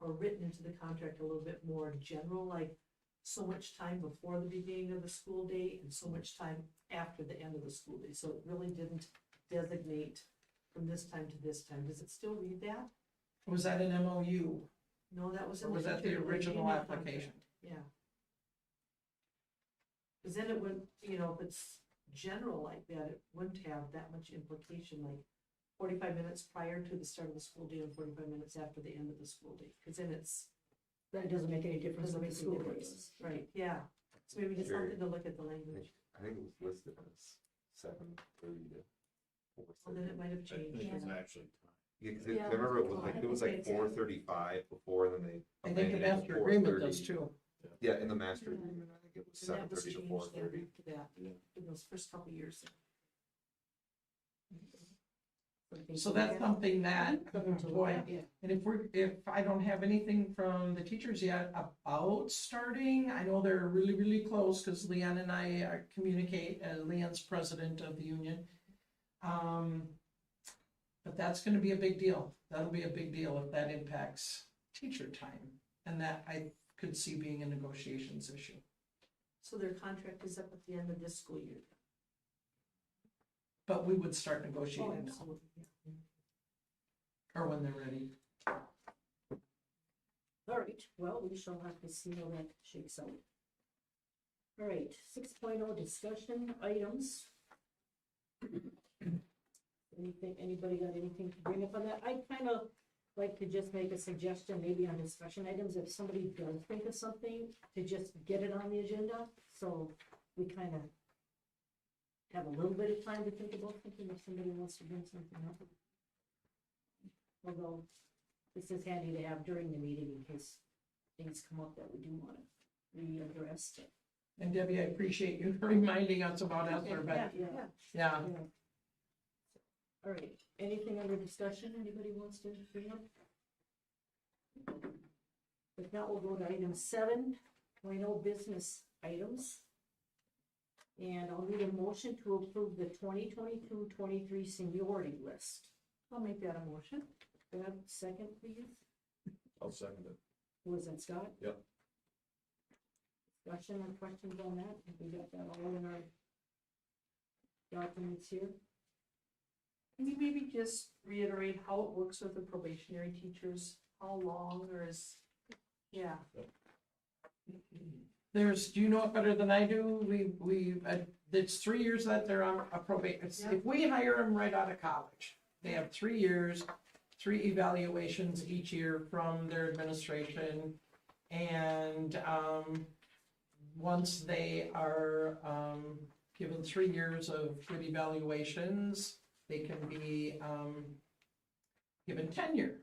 written into the contract a little bit more general, like so much time before the beginning of the school day and so much time after the end of the school day. So it really didn't designate from this time to this time. Does it still read that? Was that an MOU? No, that was Or in was that the teacher original agreement application? contract. Yeah. Cause then it would, if it's general like that, it wouldn't have that much implication, like 45 minutes prior to the start of the school day and 45 minutes after the end of the school day. Cause then That doesn't make any difference doesn't with make the any school difference. days. Right, yeah. So maybe just Sure. something to look at the language. I think it was listed as 7:30 to Well, then it 4:30. might have changed. actually. Yeah, 'cause Yeah. I remember it was like Yeah. 4:35 before, then they. I think the amended it to master agreement 4:30. does too. Yeah, in the master agreement, I think it was And that was 7:30 to changed 4:30. after that, in those first couple of years. So that's something that, Something to look boy, at, yeah. and if I don't have anything from the teachers yet about starting, I know they're really, really close, because Leanne and I communicate, Leanne's president of the union. But that's gonna be a big deal. That'll be a big deal if that impacts teacher time, and that I could see being a negotiations issue. So their contract is up at the end of this school year. But we would start Oh, negotiating now, absolutely. or when they're ready. All All right, well, we shall have to see how that shakes out. All right, 6.0 discussion items. Anything, anybody got anything to bring up on that? I kind of like to just make a suggestion, maybe on discussion items, if somebody does think of something, to just get it on the agenda, so we kind of have a little bit of time to think about something, if somebody wants to bring something up. Although, this is handy to have during the meeting in case things come up that we do want to readdress. And Debbie, I appreciate you reminding us about Esler, but Yeah. yeah. All right, anything under discussion anybody wants to bring up? If not, we'll go to item 7.0 business items. And I'll need a motion to approve the 2022-23 seniority list. I'll make that a motion. Brad, second, please. I'll second it. Was that Scott? Yep. Discussion or questions on that? Have we got that all in our documents here? Can you maybe just reiterate how it works with the probationary teachers? How long or is, yeah. Do you know it better than I do? It's 3 years that they're on a probation. If we hire them right out of college, they have 3 years, 3 evaluations each year from their administration. And, once they are, given 3 years of good evaluations, they can be, given tenure.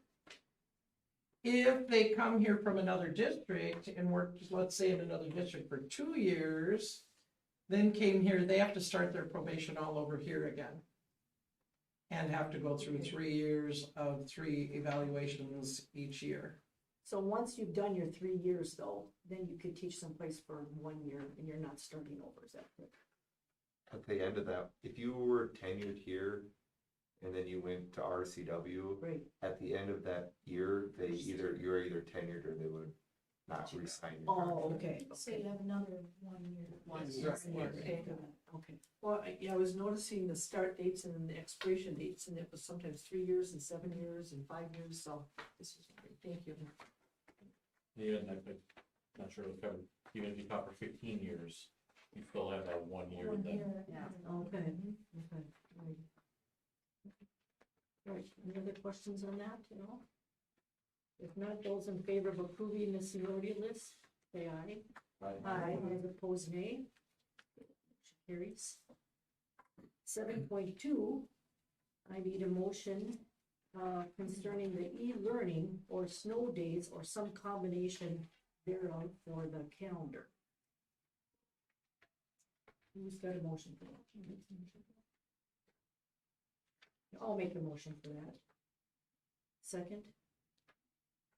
If they come here from another district and work, let's say in another district for 2 years, then came here, they have to start their probation all over here again. And have to go through 3 years of 3 evaluations each year. So once you've done your 3 years though, then you could teach someplace for 1 year and you're not starting over, is that correct? At the end of that, if you were tenured here and then you went to RCW, Right. at the end of that year, you're either tenured or they would not re-sign your Oh, contract. okay. So you have another 1 year. Okay. Okay. Well, I was noticing the start dates and then the expiration dates, and it was sometimes 3 years and 7 years and 5 years, so this is great, thank you. Yeah, and I'm not sure if covered, even if you taught for 15 years, you still have that 1 year then. Yeah, okay, okay. Right. Right, any other questions on that, you know? If not, those in favor of approving the seniority list, say aye. Aye. Those opposed, nay. Motion carries. 7.2, I need a motion concerning the e-learning or snow days or some combination thereof for the calendar. Who's got a motion for that? I'll make a motion for that. Second?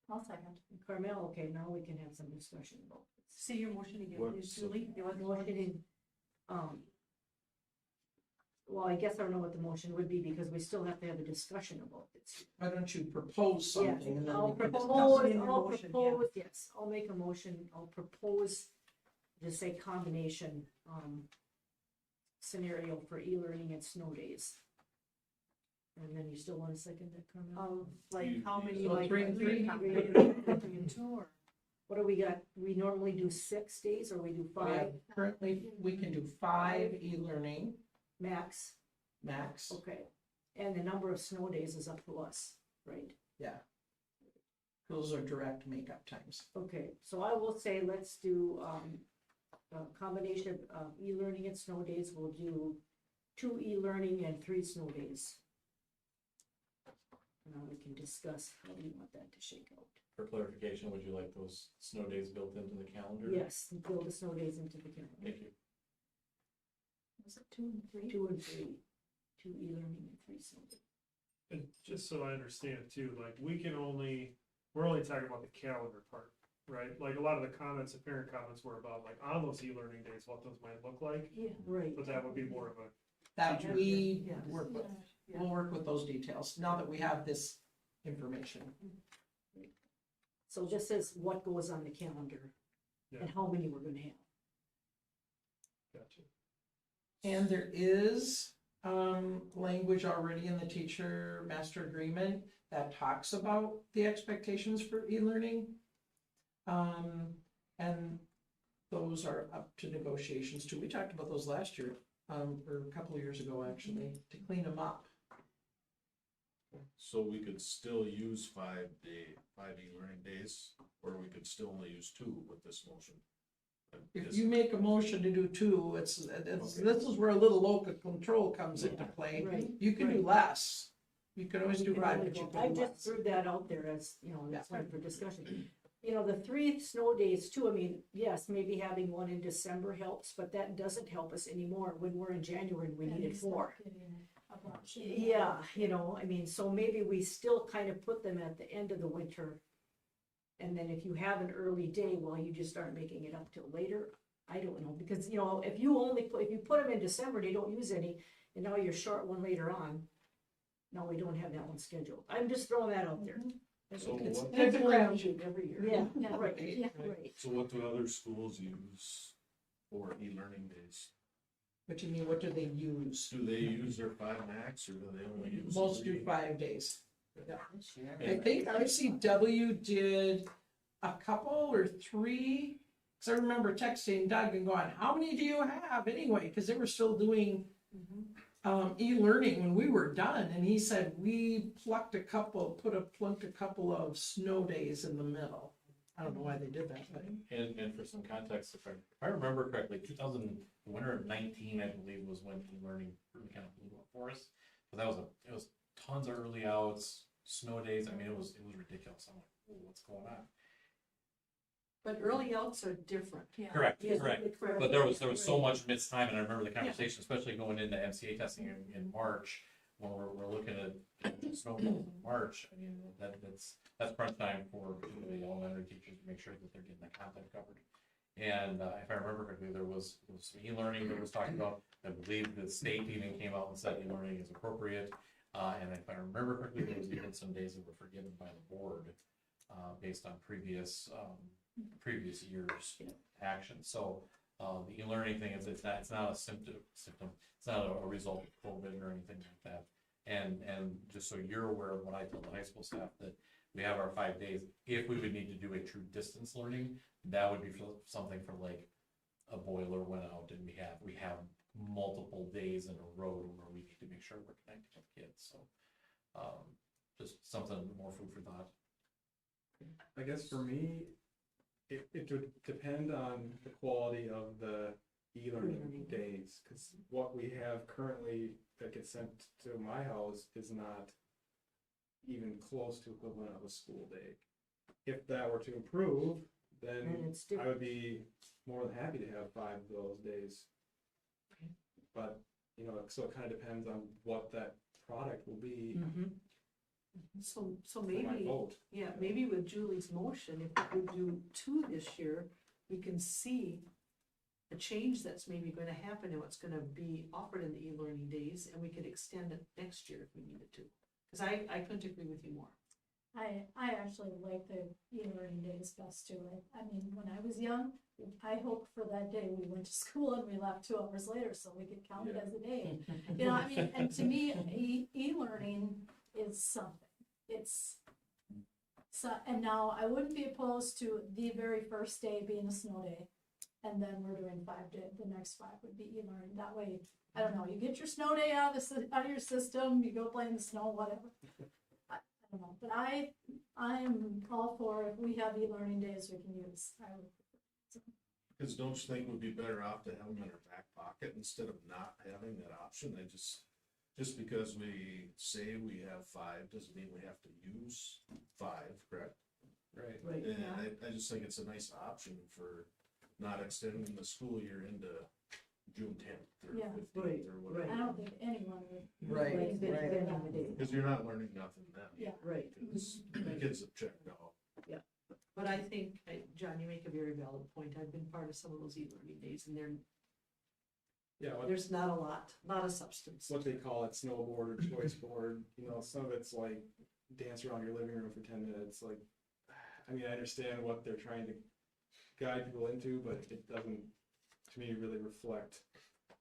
I'll second. Carmel, okay, now we can have some discussion about this. Say your motion again, What- please, Julie. You want the Motion in, well, I guess I don't know what the motion would be because we still have to have a discussion about this. Why don't you propose Yeah, something and then I'll we can discuss propose, it? in your I'll motion, yeah. propose, yes, I'll make a motion, I'll propose, just say combination, scenario for e-learning and snow days. And then you still want to second that, Carmel? Like how many, So like 3 and 3? 3 and 2, or? What do we got? We normally do 6 days or we do We have- 5 Currently, we can do 5 e-learning max? max. Okay, and the number of snow days is up to us, right? Yeah. Those are direct makeup times. Okay, so I will say, let's do, a combination of e-learning and snow days. We'll do 2 e-learning and 3 snow days. Now we can discuss how we want that to shake out. For clarification, would you like those snow days built into the calendar? Yes, and build the snow days into the calendar. Thank you. Was it 2 and 3? 2 and 3, 2 e-learning and 3 snow days. And just so I understand too, like, we're only talking about the calendar part, right? Like, a lot of the comments, the parent comments were about, like, on those e-learning days, what those might look like, Yeah, right. but that would be more of a, That we Yes. work with. Yeah. We'll work with those details now that we have this information. So this says what goes on the calendar and how many we're gonna have. gotcha. And there is language already in the teacher master agreement that talks about the expectations for e-learning. And those are up to negotiations too. We talked about those last year, or a couple of years ago, actually, to clean them up. So we could still use 5 e-learning days, or we could still only use 2 with this motion? If you make a motion to do 2, it's, this is where a little local control comes into play. Right. You can do less. You can always do 5, but you I can do just less. threw that out there as, you know, that's one for discussion. You know, the 3 snow days too, I mean, yes, maybe having one in December helps, but that doesn't help us anymore when we're in January and we needed 4. Yeah, you know, I mean, so maybe we still kind of put them at the end of the winter. And then if you have an early day, well, you just aren't making it up till later. I don't know, because, you know, if you put them in December, they don't use any, and now you're short one later on. Now we don't have that one scheduled. I'm just throwing that out there. So It's what- a crapshoot every year. Yeah, right, Yeah. right. So what do other schools use for e-learning days? But you mean, what do they use? Do they use their 5 max, or do they only use? Most 3? do 5 days. I think RCW did a couple or 3, because I remember texting Doug and going, how many do you have anyway? Because they were still doing e-learning when we were done, and he said, we plucked a couple of snow days in the middle. I don't know why they did that, but. And for some context, if I remember correctly, the winter of 19, I believe, was when e-learning really kind of blew up for us. But it was tons of early outs, snow days. I mean, it was ridiculous. I'm like, "Ooh, what's going on?" But early outs are different. Correct, Yes, correct. correct. But there was so much missed time, and I remember the conversation, especially going into MCA testing in March, when we're looking at snowfall in March. I mean, that's crunch time for the elementary teachers to make sure that they're getting the content covered. And if I remember correctly, there was some e-learning that was talked about. I believe the state even came out and said e-learning is appropriate. And if I remember correctly, there was even some days that were forgiven by the board based on previous years' action. So the e-learning thing is it's not a symptom. It's not a result of COVID or anything like that. And just so you're aware of what I tell the high school staff, that we have our 5 days. If we would need to do a true distance learning, that would be for something for like a boiler went out and we have multiple days in a row where we need to make sure we're connecting with kids. So just something more food for thought. I guess for me, it would depend on the quality of the e-learning days, because what we have currently that gets sent to my house is not even close to equivalent of a school day. If that were to improve, then And it's I would be more than happy to have 5 of those days. But, you know, so it kind of depends on what that product will be So for my maybe, vote. yeah, maybe with Julie's motion, if we do 2 this year, we can see a change that's maybe gonna happen and what's gonna be offered in the e-learning days, and we could extend it next year if we needed to. Cause I couldn't agree with you more. I actually like the e-learning days best too. I mean, when I was young, I hoped for that day we went to school and we left 2 hours later so we could count it as a day. You know, I mean, and to me, e-learning is something. It's so, and now I wouldn't be opposed to the very first day being a snow day. And then we're doing 5 days, the next 5 would be e-learning. That way, I don't know, you get your snow day out of your system, you go play in the snow, whatever. I don't know, but I'm all for if we have e-learning days we can use. I would. Because don't you think we'd be better off to have them in our back pocket instead of not having that option? Just because we say we have 5 doesn't mean we have to use 5, correct? Right. Right. And I just think it's a nice option for not extending the school year into June 10th or Yeah. 15th or whatever. I don't think anyone would. Right, right. Because you're not learning nothing then. Yeah. Right. Because the kids have checked out. But I think, John, you make a very valid point. I've been part of some of those e-learning days, and Yeah, there's not a lot of substance. what they call it, snowboard or choice board, you know, some of it's like dance around your living room for 10 minutes, like, I mean, I understand what they're trying to guide people into, but it doesn't, to me, really reflect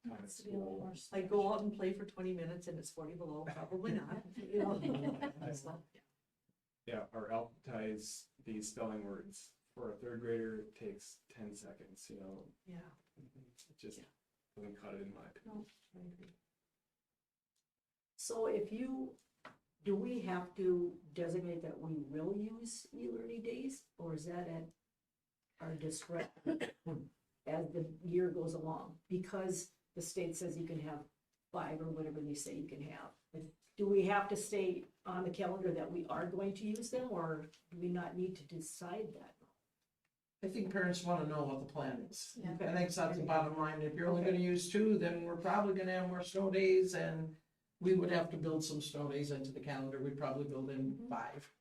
time at Needs to be a little school. more I go out and play for 20 minutes and it's 40 below, probably not, you know. It's not- Yeah, or alphabetize these spelling words for a third grader, it takes 10 seconds, you know, Yeah. it just doesn't cut it in my opinion. I agree. So do we have to designate that we will use e-learning days, or is that at our discretion as the year goes along? Because the state says you can have 5 or whatever they say you can have. Do we have to stay on the calendar that we are going to use them, or do we not need to decide that? I think parents wanna know what the plan is. Yeah. I think that's the bottom line. If you're only gonna use 2, then we're probably gonna have more snow days, and we would have to build some snow days into the calendar. We'd probably build in 5.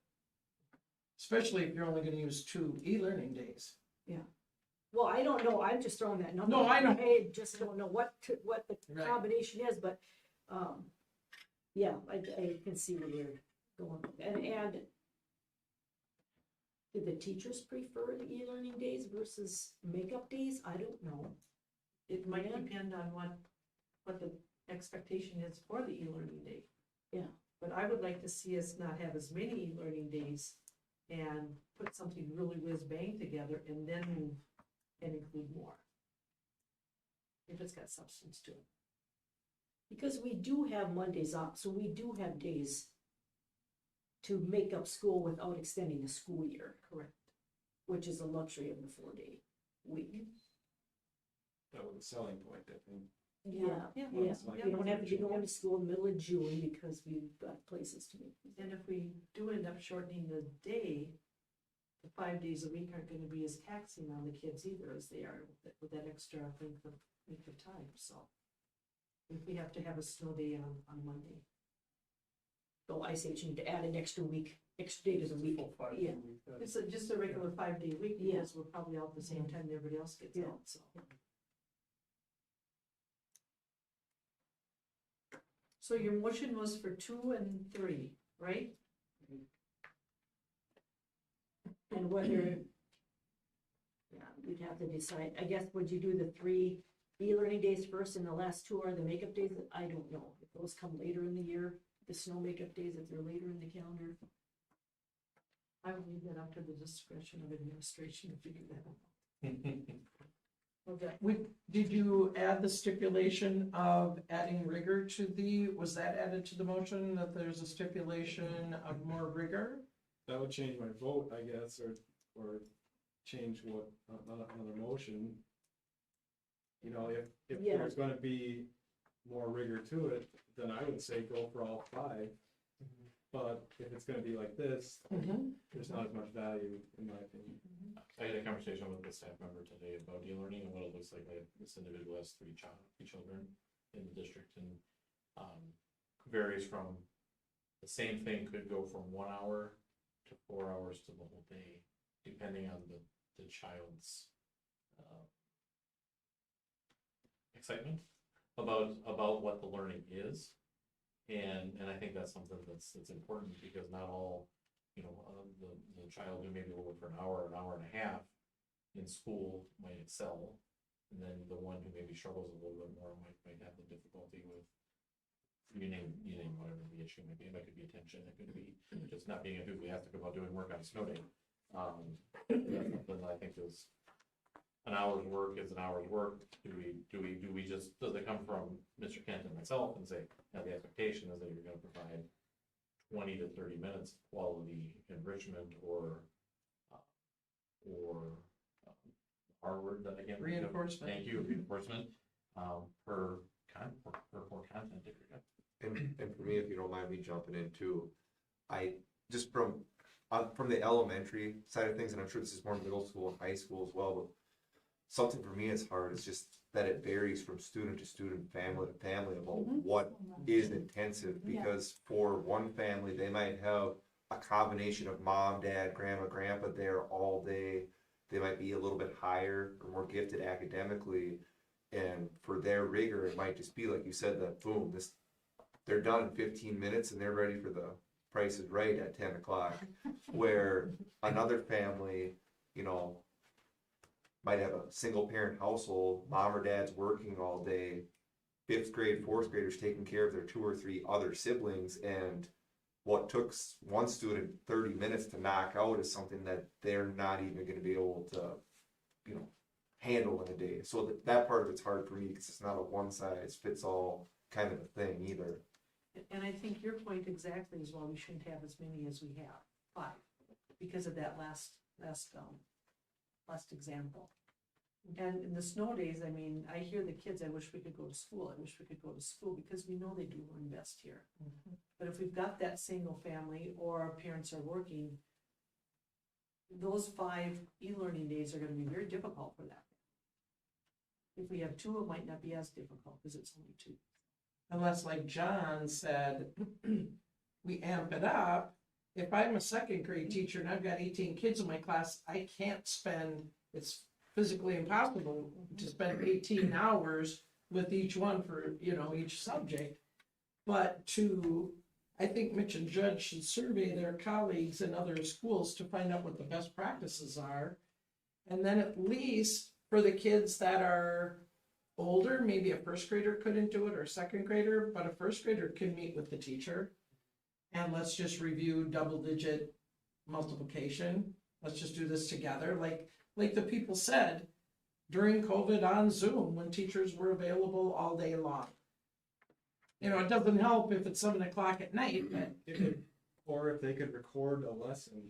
Especially if you're only gonna use 2 e-learning days. Well, I don't know, I'm just throwing that number. No, I know. I just don't know what the Right. combination is, but, yeah, I can see where you're going. And do the teachers prefer the e-learning days versus makeup days? I don't know. It might Yeah. depend on what the expectation is for the e-learning day. Yeah. But I would like to see us not have as many e-learning days and put something really whiz bang together and then move and include more. If it's got substance to it. Because we do have Mondays off, so we do have days to make up school without extending the school year, Correct. which is a luxury of the 4-day week. That was a selling point, I think. Yeah, Yeah. yeah. It's like- You don't have to be going to school in the middle of June because we've got places to make. And if we do end up shortening the day, the 5 days a week aren't gonna be as taxing on the kids either as they are with that extra length of time, so. If we have to have a snow day on Monday. So I say you need to add an extra week, extra day to the week. Full 5 Yeah. week, that's- It's just a regular 5-day week Yeah. because we're probably out the same time everybody else gets Yeah. out, so. So your motion was for 2 and 3, right? And whether, yeah, we'd have to decide, I guess, would you do the 3 e-learning days first and the last 2 are the makeup days? I don't know, if those come later in the year, the snow makeup days, if they're later in the calendar. I would leave that up to the discretion of administration to figure that out. Okay. Did you add the stipulation of adding rigor to was that added to the motion, that there's a stipulation of more rigor? That would change my vote, I guess, or change what, another motion. You know, if Yeah. there's gonna be more rigor to it, then I would say go for all 5. But if it's gonna be like this, there's not as much value, in my opinion. I had a conversation with the staff member today about e-learning and what it looks like. This individual has 3 children in the district, and varies from, the same thing could go from 1 hour to 4 hours to the whole day, depending on the child's excitement about what the learning is. And I think that's something that's important, because not all, the child who maybe will work for an hour and a half in school might excel. And then the one who maybe struggles a little bit more might have the difficulty with, you name whatever the issue may be. It could be attention, it could be just not being enthusiastic about doing work on a snow day. That's something that I think is, an hour's work is an hour's work. Do we just, does it come from Mr. Kent and myself and say, now the expectation is that you're gonna provide 20 to 30 minutes of quality enrichment or our word that I can't think of. Reinforcement. Thank you, reinforcement, per core content. And for me, if you don't mind me jumping in too, I just from the elementary side of things, and I'm sure this is more middle school and high school as well, but something for me is hard is just that it varies from student to student, family to family about what is intensive, because for one family, they might have a combination of mom, dad, grandma, grandpa there all day. They might be a little bit higher or more gifted academically, and for their rigor, it might just be like you said, that boom, they're done in 15 minutes and they're ready for the Price is Right at 10 o'clock. Where another family, might have a single parent household, mom or dad's working all day, 5th grade, 4th graders taking care of their 2 or 3 other siblings, and what took one student 30 minutes to knock out is something that they're not even gonna be able to, handle in a day. So that part of it's hard for me, because it's not a one size fits all kind of a thing either. And I think your point exactly is why we shouldn't have as many as we have, 5, because of that last example. And in the snow days, I mean, I hear the kids, I wish we could go to school, I wish we could go to school, because we know they do learn best here. But if we've got that single family or our parents are working, those 5 e-learning days are gonna be very difficult for that. If we have 2, it might not be as difficult, because it's only 2. Unless, like John said, we amp it up. If I'm a second grade teacher and I've got 18 kids in my class, I can't spend, it's physically impossible to spend 18 hours with each one for, each subject. But I think Mitch and Judge should survey their colleagues in other schools to find out what the best practices are. And then at least for the kids that are older, maybe a first grader couldn't do it or a second grader, but a first grader can meet with the teacher. And let's just review double-digit multiplication. Let's just do this together. Like the people said, during COVID on Zoom, when teachers were available all day long. It doesn't help if it's 7 o'clock at night, but Or if they could record a lesson,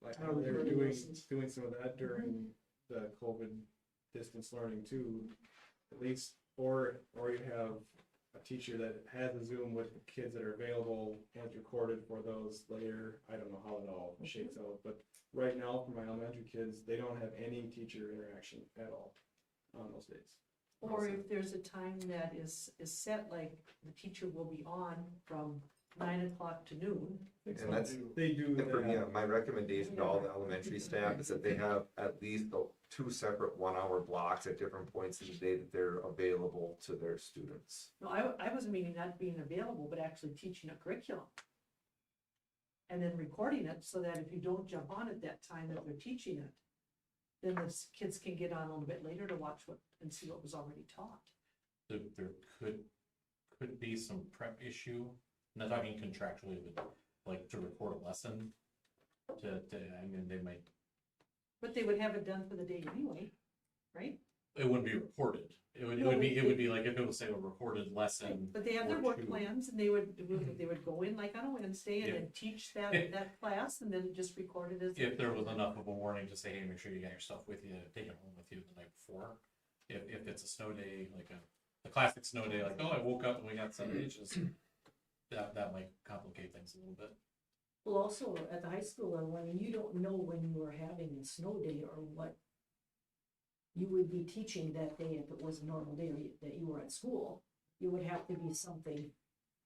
like how they were doing some of that during the COVID distance learning too, at least, or you have a teacher that has a Zoom with the kids that are available and it's recorded for those later. I don't know how it all shakes out, but right now for my elementary kids, they don't have any teacher interaction at all on those days. Or if there's a time that is set, like the teacher will be on from 9 o'clock to noon. And that's, They do and for me, that. my recommendation to all the elementary staff is that they have at least 2 separate 1-hour blocks at different points in the day that they're available to their students. No, I was meaning not being available, but actually teaching a curriculum. And then recording it so that if you don't jump on at that time that they're teaching it, then the kids can get on a little bit later to watch and see what was already taught. There could be some prep issue, not talking contractually, but like to record a lesson, they might. But they would have it done for the day anyway, right? It wouldn't be reported. It would be like if it was say a recorded lesson. But they have their or work 2. plans, and they would go in like on a Wednesday and then teach that class, and then just record it as. If there was enough of a warning to say, hey, make sure you got your stuff with you, take it home with you the night before. If it's a snow day, like a classic snow day, like, oh, I woke up and we got 7 inches, that might complicate things a little bit. Well, also at the high school level, I mean, you don't know when you are having a snow day or what you would be teaching that day if it was a normal day that you were at school. You would have to be something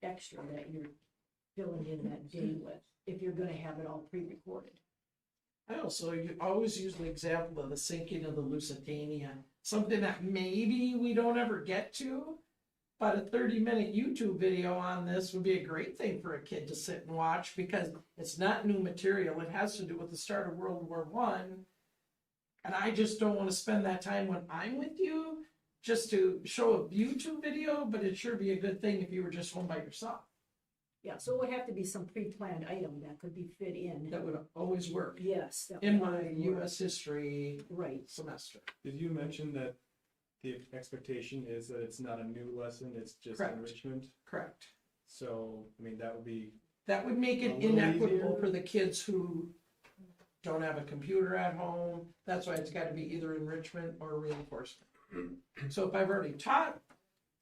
extra that you're filling in that day with, if you're gonna have it all pre-recorded. I also always use the example of the sinking of the Lusitania, something that maybe we don't ever get to, but a 30-minute YouTube video on this would be a great thing for a kid to sit and watch, because it's not new material. It has to do with the start of World War I. And I just don't want to spend that time when I'm with you just to show a YouTube video, but it'd sure be a good thing if you were just home by yourself. Yeah, so it would have to be some pre-planned item that could be fit in. That would always work Yes. that in would my always work. US history Right. semester. Did you mention that the expectation is that it's not a new lesson, it's just Correct. enrichment? Correct. So, I mean, that would be, That would make A it little inequitable easier. for the kids who don't have a computer at home. That's why it's got to be either enrichment or reinforcement. So if I've already taught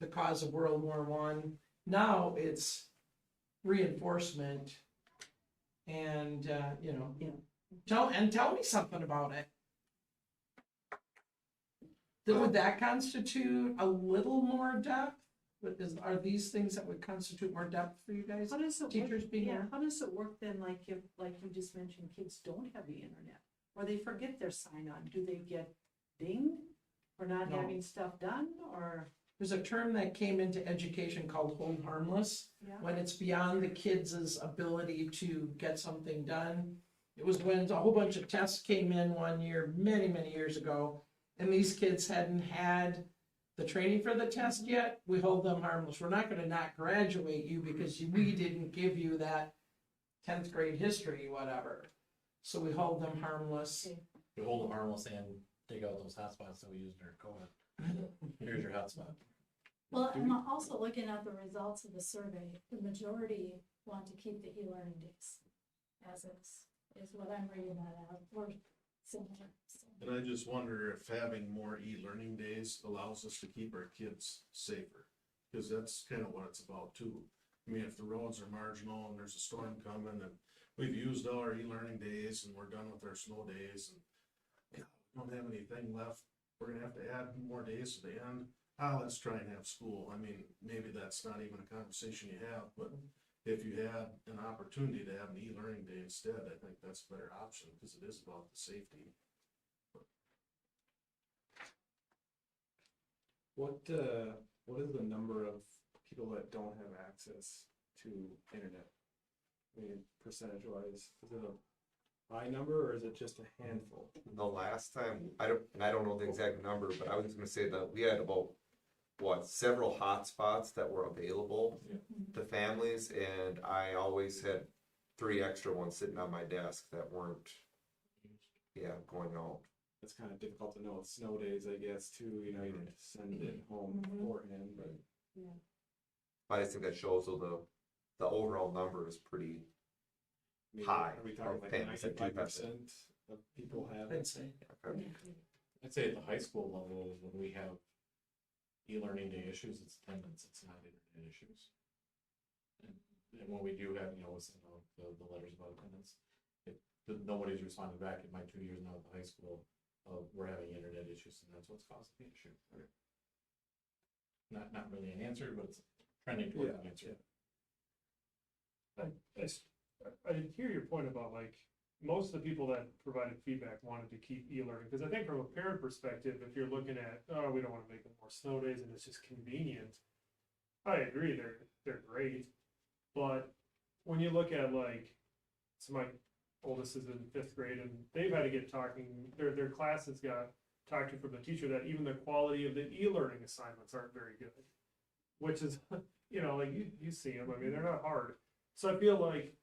the cause of World War I, now it's reinforcement and, tell me something about it. Would that constitute a little more depth? Are these things that would constitute more depth for you guys? How does it Teachers work? being Yeah, on? how does it work then, like if, like you just mentioned, kids don't have the internet, or they forget their sign on, do they get dinged for not No. having stuff done, or? There's a term that came into education called hold harmless, Yeah. when it's beyond the kids' ability to get something done. It was when a whole bunch of tests came in one year, many, many years ago, and these kids hadn't had the training for the test yet. We hold them harmless. We're not gonna not graduate you because we didn't give you that 10th grade history, whatever. So we hold them harmless. We hold them harmless and dig out those hotspots that we used during COVID. Here's your hotspot. Well, I'm also looking at the results of the survey, the majority want to keep the e-learning days as is what I'm reading that out, or similar, so. And I just wonder if having more e-learning days allows us to keep our kids safer, because that's kind of what it's about too. I mean, if the roads are marginal and there's a storm coming and we've used all our e-learning days and we're done with our snow days and yeah, we don't have anything left, we're gonna have to add more days to the end. Let's try and have school. I mean, maybe that's not even a conversation you have, but if you had an opportunity to have an e-learning day instead, I think that's a better option, because it is about the safety. What is the number of people that don't have access to internet? I mean, percentage wise, is it a high number or is it just a handful? The last time, I don't know the exact number, but I was gonna say that we had about, several hotspots that were available to families, and I always had 3 extra ones sitting on my desk that weren't, going out. It's kind of difficult to know with snow days, I guess, too, you know, you have to send it home beforehand, but. I just think that shows though the overall number is pretty I mean, high. Are we talking like families that do have 95% it. of people have I'd it? say. Okay. I'd say at the high school level, when we have e-learning day issues, it's attendance, it's not internet issues. And when we do have, the letters about attendance, nobody's responded back in my 2 years now at the high school, we're having internet issues, and that's what's causing the issue. Not really an answer, but it's trending towards an answer. I did hear your point about like, most of the people that provided feedback wanted to keep e-learning, because I think from a parent perspective, if you're looking at, we don't want to make them more snow days and it's just convenient. I agree, they're great, but when you look at like, so my oldest is in 5th grade and they've had to get talking, their class has got talked to from the teacher that even the quality of the e-learning assignments aren't very good, which is, like you see them, I mean, they're not hard. So I feel like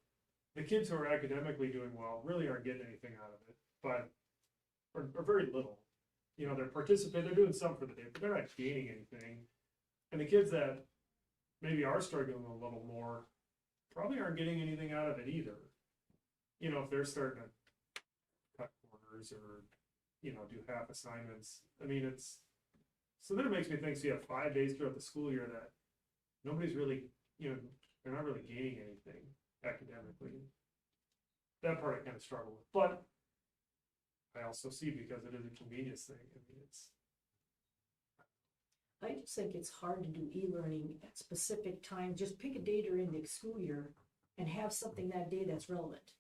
the kids who are academically doing well really aren't getting anything out of it, but or very little. They're participating, they're doing some for the day, but they're not gaining anything. And the kids that maybe are struggling a little more probably aren't getting anything out of it either. If they're starting to cut corners or, do half assignments. I mean, so then it makes me think, so you have 5 days throughout the school year that nobody's really, they're not really gaining anything academically. That part I kind of struggle with, but I also see, because it is a convenience thing. I mean, I just think it's hard to do e-learning at specific times. Just pick a day during the school year and have something that day that's relevant.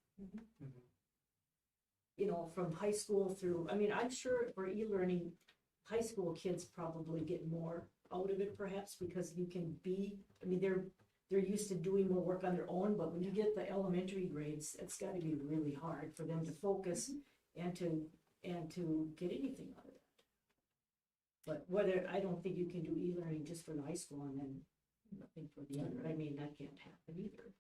From high school through, I mean, I'm sure for e-learning, high school kids probably get more out of it perhaps, because you can they're used to doing more work on their own, but when you get the elementary grades, it's gotta be really hard for them to focus and to get anything out of that. But I don't think you can do e-learning just for the high school and then nothing for the other. I mean, that can't happen either.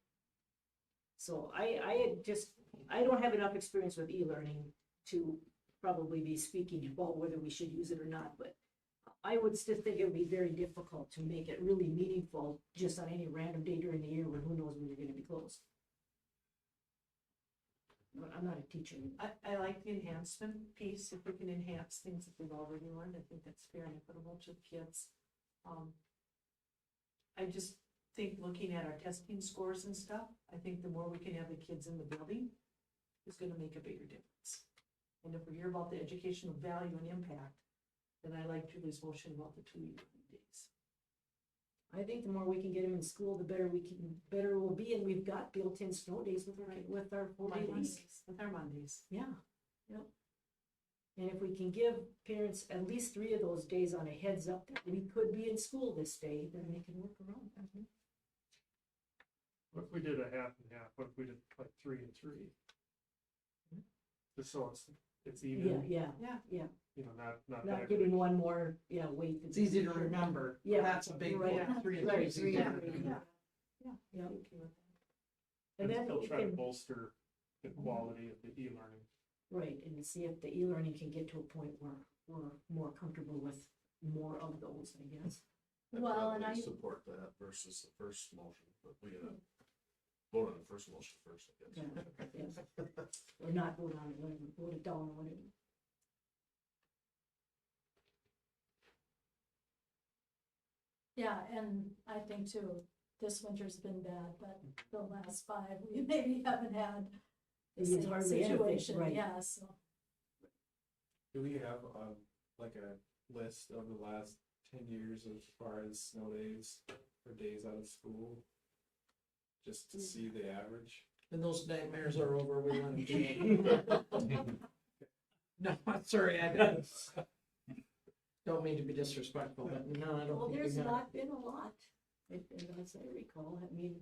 So I don't have enough experience with e-learning to probably be speaking about whether we should use it or not, but I would still think it would be very difficult to make it really meaningful just on any random day during the year when who knows when you're gonna be closed. But I'm not a teacher. I like the enhancement piece, if we can enhance things that we've already learned, I think that's fair and equitable to the kids. I just think looking at our testing scores and stuff, I think the more we can have the kids in the building is gonna make a bigger difference. And if we hear about the educational value and impact, then I like Julie's motion about the 2 days. I think the more we can get them in school, the better it will be, and we've got built-in snow days with our 4-day leave. With our Mondays. Yeah, yep. And if we can give parents at least 3 of those days on a heads up that we could be in school this day, then they can work around that. what if we did a half and half? What if we did like 3 and 3? Just so it's even. Yeah. Not Not that giving one more, weight. It's easy to remember. Yeah. That's a big Right. one. 3 and Right. 3 is easy to Yeah. remember. Yeah. Okay with that. And And then still we try to can, bolster the quality of the e-learning. right, and see if the e-learning can get to a point where we're more comfortable with more of those, I guess. I'd Well, and probably I- support that versus the first motion, but we gotta vote on the first motion first, I guess. Yes. Or not vote on it, whatever, vote it down or whatever. Yeah, and I think too, this winter's been bad, but the last 5, we maybe haven't had the It's same hardly anything, situation, right. yeah, so. Do we have like a list of the last 10 years as far as snow days or days out of school? Just to see the average? And those nightmares are over, we want to do it. No, I'm sorry, don't mean to be disrespectful, but no, I don't Well, think there's we have. not been a lot, as I recall, I mean,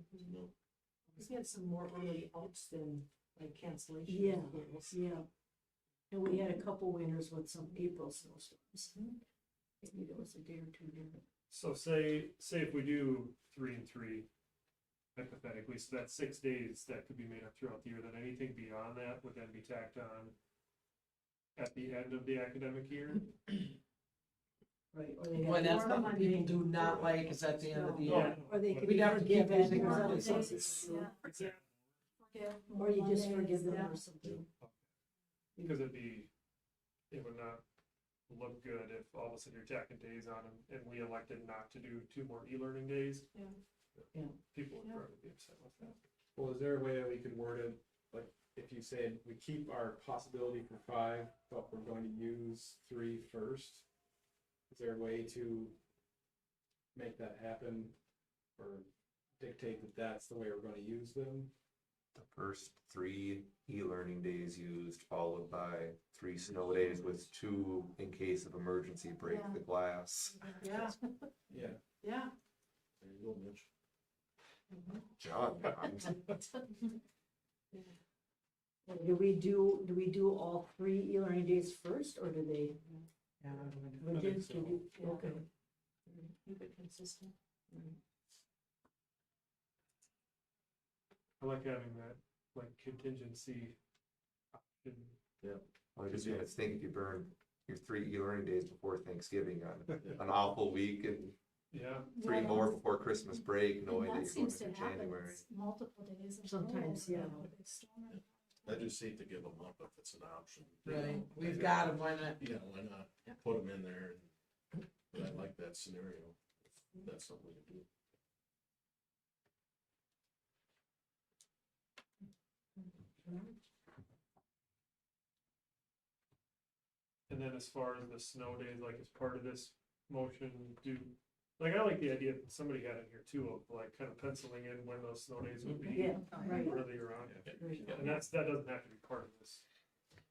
We had some more early outs than like cancellations. yeah, yeah. And we had a couple winters with some April snowstorms. Maybe there was a day or two there. So say if we do 3 and 3, hypothetically, so that's 6 days that could be made up throughout the year, then anything beyond that would then be tacked on at the end of the academic year? Right, or they Boy, have that's more something Monday. people do not like, is at the end of the No. year. Or they could We'd have to keep forgiven, using or our something. Mondays, yeah. Exactly. Forgive Or you just Mondays, forgive them yeah. or something. Because it would not look good if all of a sudden you're tacking days on and we elected not to do 2 more e-learning days. Yeah. Yeah. People would probably be upset with that. Well, is there a way that we could word it, like, if you said we keep our possibility for 5, but we're going to use 3 first? Is there a way to make that happen or dictate that that's the way we're going to use them? The first 3 e-learning days used, followed by 3 snow days with 2 in case of emergency break Yeah. the glass. Yeah, Yeah. yeah. There you go, Mitch. John, Do we do all 3 e-learning days first, or do they? Yeah, I we would- just do- Okay. Keep it consistent. I like having that, like contingency option. I just think if you burn your 3 e-learning days before Thanksgiving on an awful week and Yeah, 3 Yeah, more before Christmas break, knowing And that that you're going seems to into happen January. multiple days. in a Sometimes, row, yeah. with a big storm. I just hate to give them up if it's an option. Right, we've got them, why not? Yeah, why not put them in there? But I like that scenario. If that's something we can do. and then as far as the snow days, like as part of this motion, like I like the idea that somebody had in here too, of like kind of penciling in when those snow days would be Yeah, right. earlier on. Right. And that doesn't have to be part of this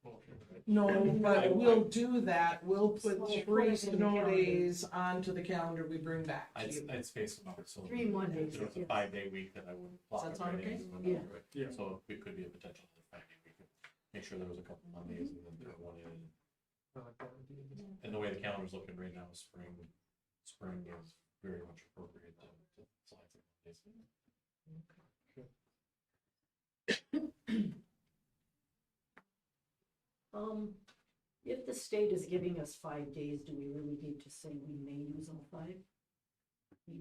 motion, right? No, but we'll do that, we'll put So we'll put 3 it in the snow calendar. days onto the calendar we bring back to I'd, you. I'd space them out, so. 3 Mondays, If there was a yes. 5-day week, then I would block that it sound right okay? in. Yeah. Yeah. So it could be a potential 5-day week. Make sure there was a couple Mondays and then throw one in. I like that idea. And the way the calendar's looking right now, spring is very much appropriate to slide through Mondays. If the state is giving us 5 days, do we really need to say we may use all 5?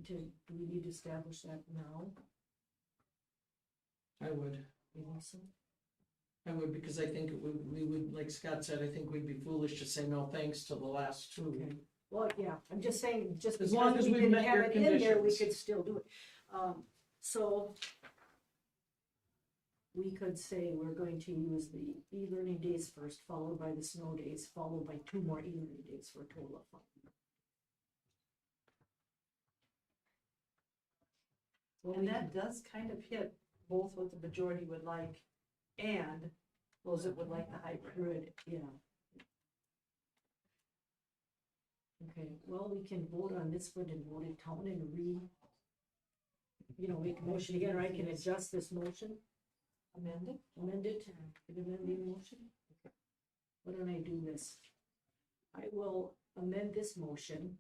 Do we need to establish that now? I would, You think so? because I think we would, like Scott said, I think we'd be foolish to say no thanks to the last 2. Okay. Well, yeah, I'm just saying, just As because long as we we've didn't met have your it in there, we conditions. could still do it. So we could say we're going to use the e-learning days first, followed by the snow days, followed by 2 more e-learning days for a total of 5. Well, And we that does kind of hit both what the majority would like and those that would like the hybrid. Good, yeah. Okay, well, we can vote on this one and vote it down and make a motion again, or I can adjust this motion, Amended? amend it, amend the motion. Okay. Why don't I do this? I will amend this motion.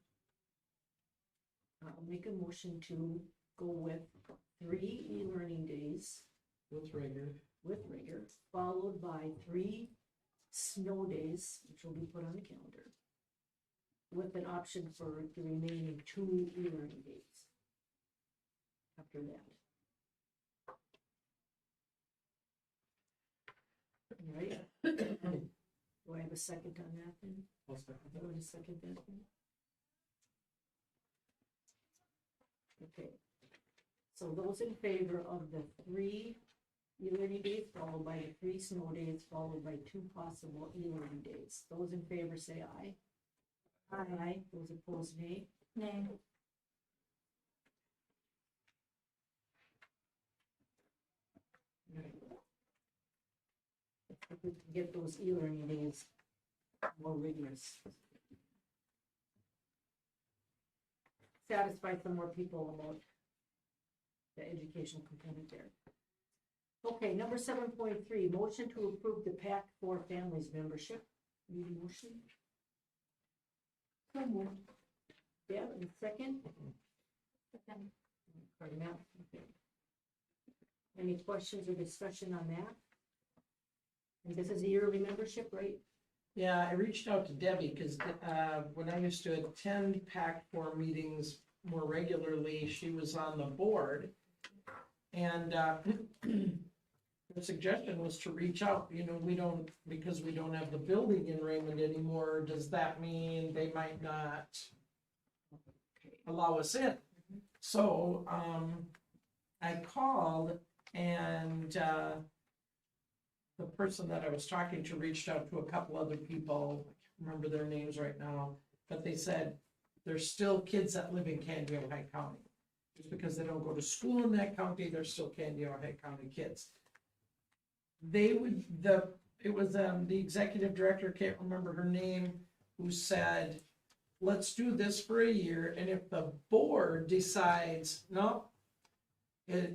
I'll make a motion to go with 3 e-learning days with rigor. with rigor, followed by 3 snow days, which will be put on the calendar, with an option for the remaining 2 e-learning days after that. All right. Do I have a second on that then? I'll second Do I have a second that then? Okay. So those in favor of the 3 e-learning days, followed by the 3 snow days, followed by 2 possible e-learning days. Those in favor say aye. Aye. Those opposed, nay. Nay. Right. If we can get those e-learning days more rigorous. Satisfy some more people about the educational component there. Okay, number 7.3, motion to approve the PAC for Families membership. Need a motion? So moved. Deb, and second? Cardinal, okay. Any questions or discussion on that? And this is a yearly membership, right? Yeah, I reached out to Debbie because when I used to attend PAC4 meetings more regularly, she was on the board. And the suggestion was to reach out, because we don't have the building in Raymond anymore, does that mean they might not allow us in? So I called and the person that I was talking to reached out to a couple other people, I can't remember their names right now, but they said there's still kids that live in Candy Ojai County. Just because they don't go to school in that county, they're still Candy Ojai County kids. It was the executive director, can't remember her name, who said, let's do this for a year, and if the board decides, no, they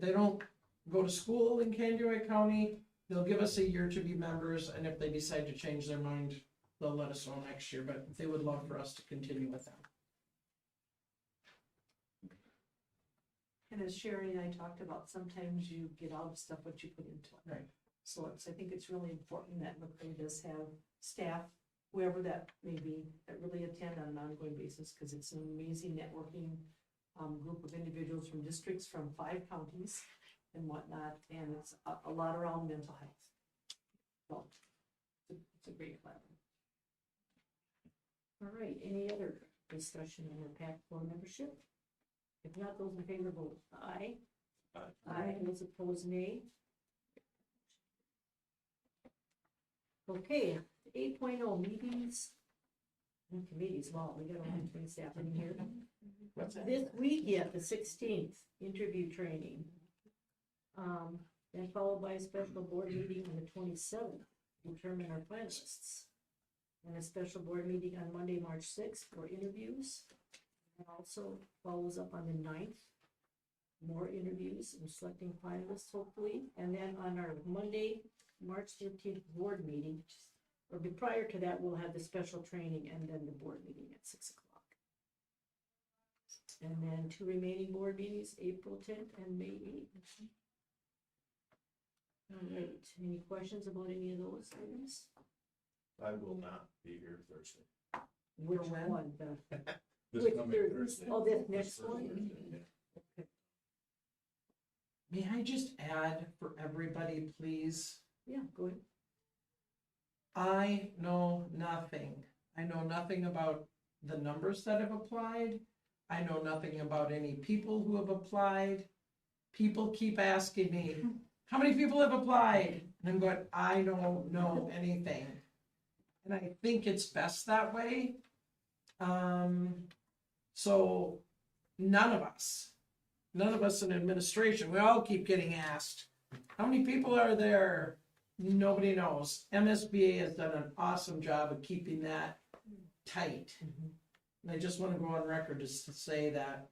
don't go to school in Candy Ojai County, they'll give us a year to be members, and if they decide to change their mind, they'll let us know next year, but they would love for us to continue with them. And as Sherry and I talked about, sometimes you get out of stuff what you put into it. Right. So I think it's really important that McCray does have staff, whoever that may be, that really attend on an ongoing basis, because it's an amazing networking group of individuals from districts from 5 counties and whatnot, and it's a lot around mental health. So it's a great collaboration. All right, any other discussion on the PAC4 membership? If not, those in favor vote aye. Aye. Those opposed, nay. Okay, 8.0 meetings and committees. Wow, we got a lot of things happening here. What's that? This week, the 16th, interview training. Then followed by a special board meeting on the 27th, to determine our finalists. And a special board meeting on Monday, March 6th for interviews. And also follows up on the 9th, more interviews and selecting finalists hopefully. And then on our Monday, March 13th board meeting, or prior to that, we'll have the special training and then the board meeting at 6 o'clock. And then 2 remaining board meetings, April 10th and May 8th. All right, any questions about any of those items? I will not be here Thursday. Which when? one? This Which coming Thursday? Thursday. Oh, this next one? Thursday, yeah. May I just add for everybody, please? Yeah, go ahead. I know nothing. I know nothing about the numbers that have applied. I know nothing about any people who have applied. People keep asking me, how many people have applied? And I'm going, I don't know anything. And I think it's best that way. So none of us in administration, we all keep getting asked, how many people are there? Nobody knows. MSBA has done an awesome job of keeping that tight. And I just want to go on record just to say that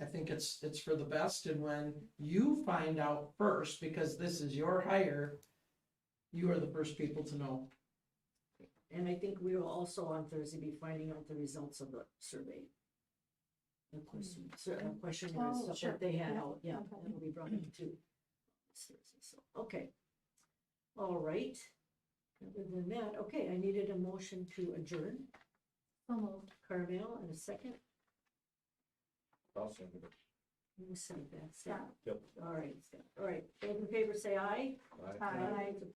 I think it's for the best. And when you find out first, because this is your hire, you are the first people to know. And I think we will also on Thursday be finding out the results of the survey. The questionnaires, Oh, stuff sure. that they had Yeah, out, yeah, okay. that'll be brought in too. next Thursday, so, okay. All right. Other than that, okay, I needed a motion to adjourn. So moved. Carmel, and a second. I'll second it. Who said that? Scott? Scott. All right, Scott. All right, those in favor say aye. Aye. Aye.